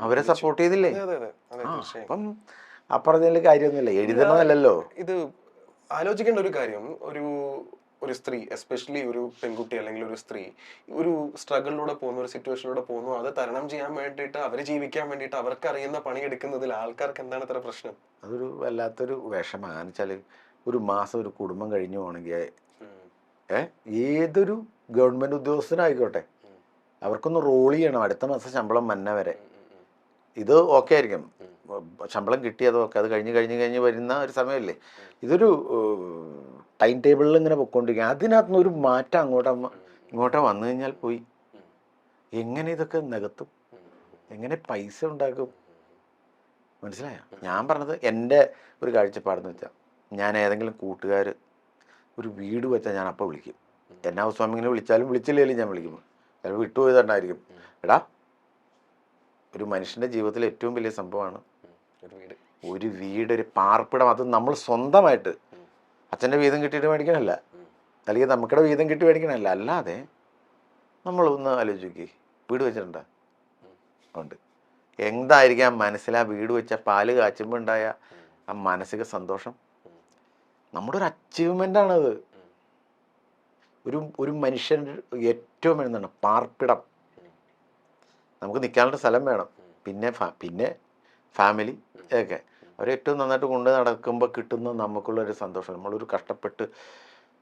അവരെ സപ്പോർട്ട് ചെയ്തില്ലേ? അപ്പം അപ്പറഞ്ഞതിൽ കാര്യമൊന്നുമില്ല, എഴുതണമല്ലല്ലോ. ഇത് ആലോചിക്കേണ്ട ഒരു കാര്യം, ഒരു സ്ത്രീ, എസ്പെഷ്യലി ഒരു പെൺകുട്ടി അല്ലെങ്കിൽ ഒരു സ്ത്രീ ഒരു സ്ട്രഗിളിലൂടെ പോകുന്നു, ഒരു സിറ്റുവേഷനിലൂടെ പോകുന്നു, അത് തരണം ചെയ്യാൻ വേണ്ടിയിട്ട്, അവരെ ജീവിക്കാൻ വേണ്ടിയിട്ട് അവർക്ക് അറിയുന്ന പണിയെടുക്കുന്നതിൽ ആൾക്കാർക്ക് എന്താണ് ഇത്ര പ്രശ്നം? അതൊരു വല്ലാത്തൊരു വിഷമാണ്. വെച്ചാൽ ഒരു മാസം ഒരു കുടുംബം കഴിഞ്ഞു പോകണമെങ്കിൽ ഏതൊരു ഗവൺമെൻറ് ഉദ്യോഗസ്ഥനായിക്കോട്ടെ അവർക്കൊന്ന് റോൾ ചെയ്യണം അടുത്ത മാസം ശമ്പളം മന്ന വരെ. ഇത് ഓക്കെ ആയിരിക്കും, ശമ്പളം കിട്ടിയതോ ഒക്കെ, അത് കഴിഞ്ഞ് വരുന്ന ഒരു സമയമല്ലേ. ഇതൊരു ടൈം ടേബിളിൽ ഇങ്ങനെ പൊയ്ക്കൊണ്ടിരിക്കുക. അതിനകത്തുനിന്ന് ഒരു മാറ്റം ഇങ്ങോട്ടോ വന്നു കഴിഞ്ഞാൽ പോയി. എങ്ങനെ ഇതൊക്കെ നികത്തും? എങ്ങനെ പൈസ ഉണ്ടാക്കും? മനസ്സിലായോ ഞാൻ പറഞ്ഞത്? എൻ്റെ ഒരു കാഴ്ചപ്പാടെന്ന് വെച്ചാൽ, ഞാൻ ഏതെങ്കിലും കൂട്ടുകാർ ഒരു വീട് വെച്ചാൽ ഞാൻ അപ്പോൾ വിളിക്കും. എന്നെ ഹൗസ് വാമിങ്ങിന് വിളിച്ചാലും വിളിച്ചില്ലെങ്കിലും ഞാൻ വിളിക്കും. ചിലപ്പോൾ വിട്ടുപോയതുകൊണ്ടായിരിക്കും. എടാ, ഒരു മനുഷ്യൻ്റെ ജീവിതത്തിൽ ഏറ്റവും വലിയ സംഭവമാണ് ഒരു വീട്, ഒരു പാർപ്പിടം. അത് നമ്മൾ സ്വന്തമായിട്ട് അച്ഛൻ്റെ വീതം കിട്ടിയിട്ട് മേടിക്കണമല്ല, അല്ലെങ്കിൽ നമുക്കിടെ വീതം കിട്ടി മേടിക്കണമല്ല. അല്ലാതെ നമ്മളൊന്ന് ആലോചിക്കേ, വീട് വെച്ചിട്ടുണ്ടോ? ഉണ്ട്. എന്തായിരിക്കാം മനസ്സിൽ ആ വീട് വെച്ച പാല് കാച്ചുമ്പോൾ ഉണ്ടായ ആ മാനസിക സന്തോഷം? നമ്മുടെ ഒരു അച്ചീവ്മെൻ്റാണത്. ഒരു മനുഷ്യൻ്റെ ഏറ്റവും എന്താണ് പാർപ്പിടം. നമുക്ക് നിൽക്കാനുള്ള സ്ഥലം വേണം, പിന്നെ ഫാമിലി ഒക്കെ അവരേറ്റവും നന്നായിട്ട് കൊണ്ട് നടക്കുമ്പോൾ കിട്ടുന്ന നമുക്കുള്ളൊരു സന്തോഷം. നമ്മളൊരു കഷ്ടപ്പെട്ട്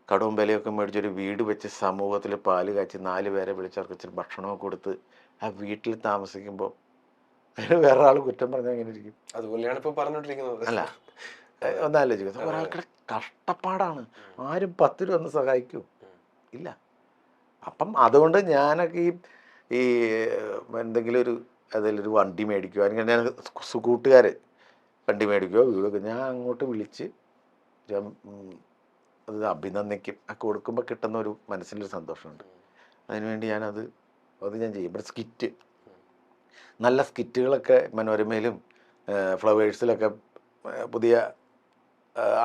കടവും വിലയൊക്കെ മേടിച്ചൊരു വീട് വെച്ച് സമൂഹത്തിൽ പാല് കാച്ചി 4 പേരെ വിളിച്ചവർക്കിച്ചിരി ഭക്ഷണമൊക്കെ കൊടുത്ത് ആ വീട്ടിൽ താമസിക്കുമ്പോൾ അതിന് വേറെ ആൾ കുറ്റം പറഞ്ഞാൽ എങ്ങനെ ഇരിക്കും? അതുപോലെയാണ് ഇപ്പോൾ പറഞ്ഞുകൊണ്ടിരിക്കുന്നത്. അല്ല, ഒന്നാലോചിക്കുന്നത് ഒരാൾക്കുടെ കഷ്ടപ്പാടാണ്. ആരും 10 രൂപ ഒന്ന് സഹായിക്കൂ? ഇല്ല. അപ്പം അതുകൊണ്ട് ഞാനൊക്കെ ഈ എന്തെങ്കിലും അതിലൊരു വണ്ടി മേടിക്കുക, അല്ലെങ്കിൽ ഞാൻ കൂട്ടുകാർ വണ്ടി മേടിക്കുകയോ വീടൊക്കെ ഞാൻ അങ്ങോട്ട് വിളിച്ച് അത് അഭിനന്ദിക്കും. ആ കൊടുക്കുമ്പോൾ കിട്ടുന്ന ഒരു മനസ്സിലൊരു സന്തോഷമുണ്ട്. അതിനുവേണ്ടി അത് ഞാൻ ചെയ്യും. ഇവിടെ സ്കിറ്റ്, നല്ല സ്കിറ്റുകളൊക്കെ മനോരമയിലും ഫ്ലവേഴ്സിലൊക്കെ പുതിയ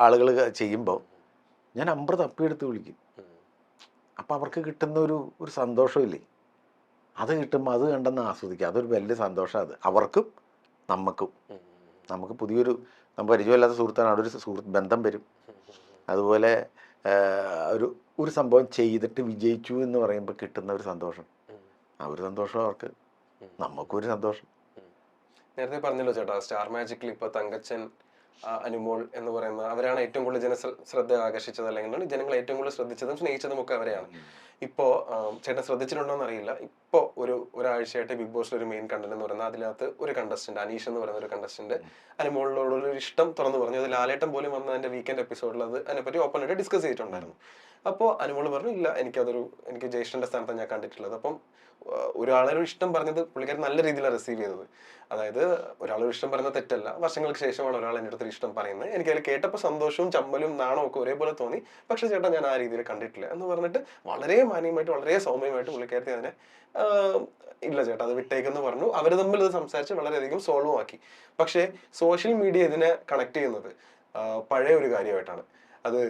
ആളുകൾ ചെയ്യുമ്പോൾ ഞാൻ 50 തപ്പിയെടുത്ത് വിളിക്കും. അപ്പം അവർക്ക് കിട്ടുന്ന ഒരു സന്തോഷമില്ലേ, അത് കിട്ടുമ്പോൾ അത് കണ്ടെന്ന് ആസ്വദിക്കുക. അതൊരു വലിയ സന്തോഷം. അത് അവർക്കും നമുക്കും. നമുക്ക് നമ്മൾ പരിചയമില്ലാത്ത സുഹൃത്താണ്, അവിടെ ഒരു സുഹൃത്ത് ബന്ധം വരും. അതുപോലെ ഒരു സംഭവം ചെയ്തിട്ട് വിജയിച്ചു എന്ന് പറയുമ്പോൾ കിട്ടുന്ന ഒരു സന്തോഷം, ആ ഒരു സന്തോഷം അവർക്ക്, നമുക്കൊരു സന്തോഷം. നേരത്തെ പറഞ്ഞല്ലോ ചേട്ടാ, സ്റ്റാർ മാജിക്കിൽ ഇപ്പോൾ തങ്കച്ചൻ, അനുമോൾ എന്ന് പറയുന്ന അവരാണ് ഏറ്റവും കൂടുതൽ ശ്രദ്ധ ആകർഷിച്ചത്, അല്ലെങ്കിൽ ജനങ്ങൾ ഏറ്റവും കൂടുതൽ ശ്രദ്ധിച്ചതും സ്നേഹിച്ചതും ഒക്കെ അവരെയാണ്. ഇപ്പോൾ ചേട്ടൻ ശ്രദ്ധിച്ചിട്ടുണ്ടോ എന്നറിയില്ല, ഇപ്പോൾ ഒരാഴ്ചയായിട്ട് ബിഗ് ബോസിൽ ഒരു മെയിൻ കണ്ടന്റ് എന്ന് പറയുന്നത്, അതിനകത്ത് ഒരു കണ്ടസ്റ്റന്റ്, അനീഷ് എന്ന് പറയുന്ന ഒരു കണ്ടസ്റ്റന്റ് അനുമോളിനോടുള്ള ഒരു ഇഷ്ടം തുറന്നു പറഞ്ഞു. അത് ലാലേട്ടൻ പോലും വന്ന അതിന്റെ വീക്കെൻഡ് എപ്പിസോഡിൽ അതിനെപ്പറ്റി ഓപ്പൺ ആയിട്ട് ഡിസ്കസ് ചെയ്തിട്ടുണ്ടായിരുന്നു. അപ്പോൾ അനുമോള് പറഞ്ഞു ഇല്ല, എനിക്ക് ജ്യേഷ്ഠന്റെ സ്ഥാനത്താണ് ഞാൻ കണ്ടിട്ടുള്ളത്. അപ്പം ഒരാളൊരു ഇഷ്ടം പറഞ്ഞത് പുള്ളിക്കാരൻ നല്ല രീതിയിലാണ് റിസീവ് ചെയ്തത്. അതായത് ഒരാളൊരു ഇഷ്ടം പറയുന്നത് തെറ്റല്ല, വർഷങ്ങൾക്ക് ശേഷമാണ് ഒരാൾ എൻ്റെ അടുത്തൊരു ഇഷ്ടം പറയുന്നത്, എനിക്ക് അതിൽ കേട്ടപ്പോൾ സന്തോഷവും ചമ്മലും നാണവും ഒക്കെ ഒരേപോലെ തോന്നി, പക്ഷെ ചേട്ടാ ഞാൻ ആ രീതിയിൽ കണ്ടിട്ടില്ല എന്ന് പറഞ്ഞിട്ട് വളരെ മാന്യമായിട്ട് വളരെ സൗമ്യമായിട്ട് പുള്ളിക്കാരത്തി അതിനെ ഇല്ല ചേട്ടാ അത് വിട്ടേക്കെന്ന് പറഞ്ഞു. അവർ തമ്മിൽ ഇത് സംസാരിച്ച് വളരെയധികം സോൾവ് ആക്കി. പക്ഷേ സോഷ്യൽ മീഡിയ ഇതിനെ കണക്ട് ചെയ്യുന്നത് പഴയ ഒരു കാര്യമായിട്ടാണ്. അത്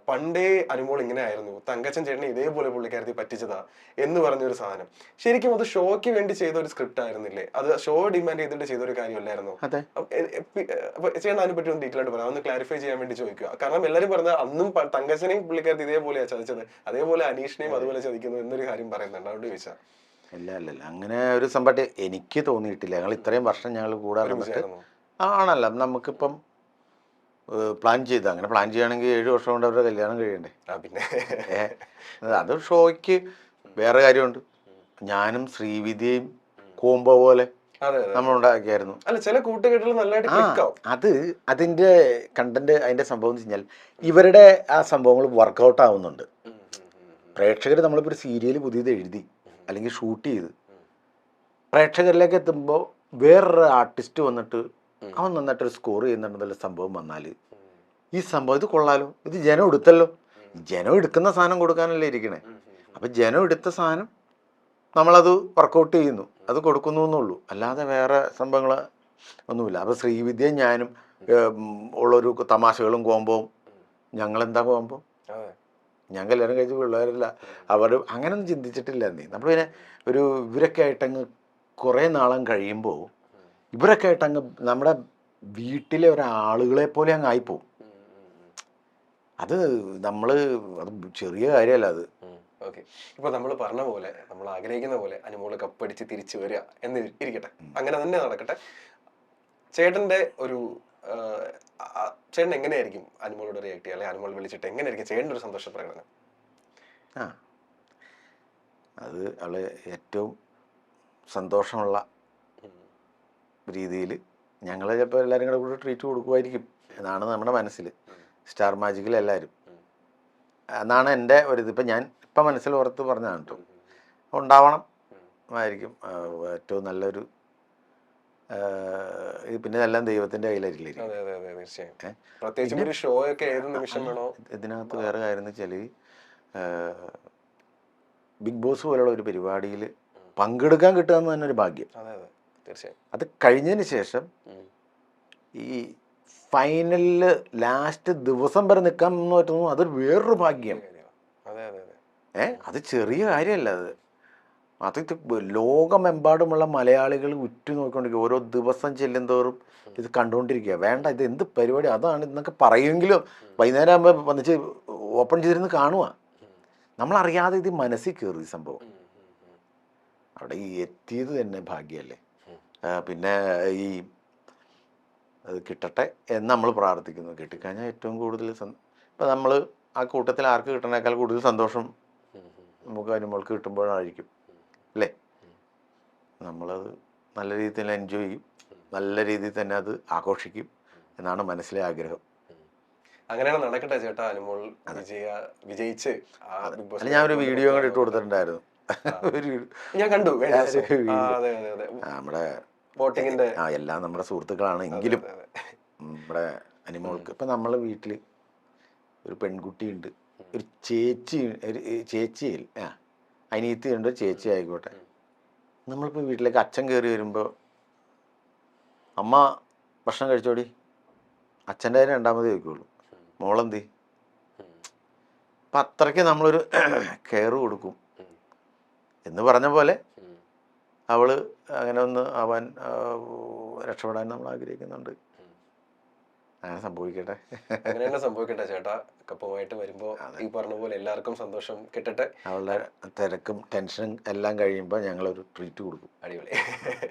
പണ്ടേ അനുമോൾ ഇങ്ങനെ ആയിരുന്നു, തങ്കച്ചൻ ചേട്ടനെ ഇതേപോലെ പുള്ളിക്കാരത്തി പറ്റിച്ചതാ എന്ന് പറഞ്ഞൊരു സാധനം. ശരിക്കും അത് ഷോയ്ക്ക് വേണ്ടി ചെയ്ത ഒരു സ്ക്രിപ്റ്റ് ആയിരുന്നില്ലേ? അത് ഷോ ഡിമാൻഡ് ചെയ്തിട്ട് ചെയ്ത ഒരു കാര്യമല്ലായിരുന്നു? അപ്പൊ ചേട്ടൻ അതിനെ പറ്റി ഒന്ന് ഡീറ്റെയിൽ ആയിട്ട് പറയാം, ഒന്ന് ക്ലാരിഫൈ ചെയ്യാൻ വേണ്ടി ചോദിക്കുക. കാരണം എല്ലാവരും പറഞ്ഞത് അന്നും തങ്കച്ചനെയും പുള്ളിക്കാരത്തി ഇതേപോലെയാണ് ചതിച്ചത്, അതേപോലെ അനീഷിനെയും അതുപോലെ ചതിക്കുന്നു എന്നൊരു കാര്യം പറയുന്നുണ്ട്. അതുകൊണ്ട് ചോദിച്ചാൽ. അല്ല അങ്ങനെ ഒരു സംഭവം എനിക്ക് തോന്നിയിട്ടില്ല. ഞങ്ങൾ ഇത്രയും വർഷം ഞങ്ങൾ കൂടാതെ ആണല്ല. നമുക്കിപ്പം പ്ലാൻ ചെയ്ത് അങ്ങനെ പ്ലാൻ ചെയ്യുകയാണെങ്കിൽ 7 വർഷം കൊണ്ട് അവരുടെ കല്യാണം കഴിയണ്ടേ? പിന്നെ അത് ഷോയ്ക്ക് വേറെ കാര്യമുണ്ട്. ഞാനും ശ്രീവിദ്യയും കോംബോ പോലെ നമ്മളുണ്ടാക്കിയായിരുന്നു. അല്ല, ചില കൂട്ടുകെട്ടുകൾ നല്ലതായിട്ട് അത് അതിന്റെ കണ്ടന്റ് അതിന്റെ സംഭവം എന്ന് വെച്ച് കഴിഞ്ഞാൽ ഇവരുടെ ആ സംഭവങ്ങൾ വർക്കൗട്ട് ആവുന്നുണ്ട്. പ്രേക്ഷകർ നമ്മളിപ്പോൾ ഒരു സീരിയൽ പുതിയത് എഴുതി അല്ലെങ്കിൽ ഷൂട്ട് ചെയ്ത് പ്രേക്ഷകരിലേക്ക് എത്തുമ്പോൾ വേറൊരു ആർട്ടിസ്റ്റ് വന്നിട്ട് അവൻ നന്നായിട്ടൊരു സ്കോർ ചെയ്യുന്നുണ്ടെന്നുള്ള സംഭവം വന്നാൽ ഈ സംഭവം ഇത് കൊള്ളാലോ, ഇത് ജനം എടുത്തല്ലോ, ജനം എടുക്കുന്ന സാധനം കൊടുക്കാനല്ലേ ഇരിക്കണേ. അപ്പം ജനം എടുത്ത സാധനം നമ്മളത് വർക്കൗട്ട് ചെയ്യുന്നു, അത് കൊടുക്കുന്നു എന്നുള്ളൂ, അല്ലാതെ വേറെ സംഭവങ്ങൾ ഒന്നുമില്ല. അപ്പോൾ ശ്രീവിദ്യയും ഞാനും ഉള്ളൊരു തമാശകളും കോമ്പവും ഞങ്ങളെന്താ കോമ്പോ, ഞാൻ കല്യാണം കഴിച്ച പിള്ളേരല്ല, അവർ അങ്ങനെയൊന്നും ചിന്തിച്ചിട്ടില്ല. നമ്മൾ പിന്നെ ഇവരൊക്കെ ആയിട്ടങ്ങ് കുറേ നാളം കഴിയുമ്പോൾ ഇവരൊക്കെ ആയിട്ടങ്ങ് നമ്മുടെ വീട്ടിലെ ഒരാളുകളെ പോലെ അങ്ങ് ആയിപ്പോവും. അത് ചെറിയ കാര്യമല്ല അത്. ഓക്കെ, ഇപ്പൊ നമ്മൾ പറഞ്ഞ പോലെ, നമ്മൾ ആഗ്രഹിക്കുന്ന പോലെ അനുമോള് കപ്പടിച്ച് തിരിച്ചു വരിക എന്ന് ഇരിക്കട്ടെ, അങ്ങനെ തന്നെ നടക്കട്ടെ. ചേട്ടന്റെ ചേട്ടൻ എങ്ങനെയായിരിക്കും അനുമോളോട് റിയാക്ട് ചെയ്യുക, അല്ലെങ്കിൽ അനുമോൾ വിളിച്ചിട്ട് എങ്ങനെയായിരിക്കും ചേട്ടൻ്റെ ഒരു സന്തോഷ പ്രകടനം? അത് അവള് ഏറ്റവും സന്തോഷമുള്ള രീതിയിൽ ഞങ്ങൾ ചിലപ്പോൾ എല്ലാവരും കൂടെ ട്രീറ്റ് കൊടുക്കുമായിരിക്കും എന്നാണ് നമ്മുടെ മനസ്സിൽ. സ്റ്റാർ മാജിക്കിൽ എല്ലാവരും എന്നാണ് എൻ്റെ ഇപ്പം ഞാൻ ഇപ്പം മനസ്സിൽ ഓർത്ത് പറഞ്ഞതാണ് കേട്ടോ. ഉണ്ടാവണം ആയിരിക്കും ഏറ്റവും നല്ലൊരു. പിന്നെ എല്ലാം ദൈവത്തിൻ്റെ കയ്യിലായിരിക്കില്ല. ഇതിനകത്ത് വേറെ കാര്യം എന്ന് വെച്ചാൽ ബിഗ് ബോസ് പോലുള്ള ഒരു പരിപാടിയിൽ പങ്കെടുക്കാൻ കിട്ടുക എന്ന് തന്നെ ഒരു ഭാഗ്യം. അത് കഴിഞ്ഞതിന് ശേഷം ഈ ഫൈനലിൽ ലാസ്റ്റ് ദിവസം വരെ നിൽക്കാൻ പറ്റുന്നു, അതൊരു വേറൊരു ഭാഗ്യം. അത് ചെറിയ കാര്യമല്ല. അത് ലോകമെമ്പാടുമുള്ള മലയാളികൾ ഉറ്റുനോക്കിക്കൊണ്ടിരിക്കുക. ഓരോ ദിവസം ചെല്ലുന്തോറും ഇത് കണ്ടുകൊണ്ടിരിക്കുക. വേണ്ട, ഇത് എന്ത് പരിപാടി, അതാണ് ഇതൊക്കെ പറയുമെങ്കിലും വൈകുന്നേരം ആകുമ്പോൾ വന്നിച്ച് ഓപ്പൺ ചെയ്തിരുന്ന് കാണുക. നമ്മളറിയാതെ ഇത് മനസ്സിൽ കയറി സംഭവം. അവിടെ ഈ എത്തിയത് തന്നെ ഭാഗ്യമല്ലേ. പിന്നെ അത് കിട്ടട്ടെ എന്ന് നമ്മൾ പ്രാർത്ഥിക്കുന്നു. കിട്ടിക്കഴിഞ്ഞാൽ ഏറ്റവും കൂടുതൽ ഇപ്പം നമ്മൾ ആ കൂട്ടത്തിൽ ആർക്ക് കിട്ടണേക്കാൾ കൂടുതൽ സന്തോഷം നമുക്ക് അനുമോൾക്ക് കിട്ടുമ്പോഴായിരിക്കും അല്ലേ. നമ്മളത് നല്ല രീതിയിൽ തന്നെ എൻജോയ് ചെയ്യും, നല്ല രീതിയിൽ തന്നെ അത് ആഘോഷിക്കും എന്നാണ് മനസ്സിലെ ആഗ്രഹം. അങ്ങനെയാണ് നടക്കട്ടെ ചേട്ടാ. അനുമോൾ വിജയിച്ച് ഞാനൊരു വീഡിയോ കൂടെ ഇട്ട് കൊടുത്തിട്ടുണ്ടായിരുന്നു. ഞാൻ കണ്ടു. നമ്മുടെ എല്ലാം നമ്മുടെ സുഹൃത്തുക്കളാണ് എങ്കിലും നമ്മുടെ അനിമോൾക്ക് ഇപ്പം നമ്മളെ വീട്ടിൽ ഒരു പെൺകുട്ടിയുണ്ട്, ഒരു ചേച്ചിയിൽ അനിയത്തിയുണ്ട്, ചേച്ചി ആയിക്കോട്ടെ. നമ്മളിപ്പോൾ വീട്ടിലേക്ക് അച്ഛൻ കയറി വരുമ്പോൾ അമ്മ ഭക്ഷണം കഴിച്ചോടി, അച്ഛൻ്റെ കാര്യം രണ്ടാമത് ചോദിക്കുള്ളൂ, മോളെന്തി. അപ്പം അത്രയ്ക്ക് നമ്മളൊരു കെയർ കൊടുക്കും എന്ന് പറഞ്ഞ പോലെ അവള് അങ്ങനെ ഒന്ന് ആവാൻ രക്ഷപ്പെടാൻ നമ്മൾ ആഗ്രഹിക്കുന്നുണ്ട്. അങ്ങനെ സംഭവിക്കട്ടെ. അങ്ങനെ തന്നെ സംഭവിക്കട്ടെ ചേട്ടാ. കപ്പുമായിട്ട് വരുമ്പോൾ ഈ പറഞ്ഞ പോലെ എല്ലാവർക്കും സന്തോഷം കിട്ടട്ടെ. അവളുടെ തിരക്കും ടെൻഷനും എല്ലാം കഴിയുമ്പോൾ ഞങ്ങളൊരു ട്രീറ്റ് കൊടുക്കും. അടിപൊളി.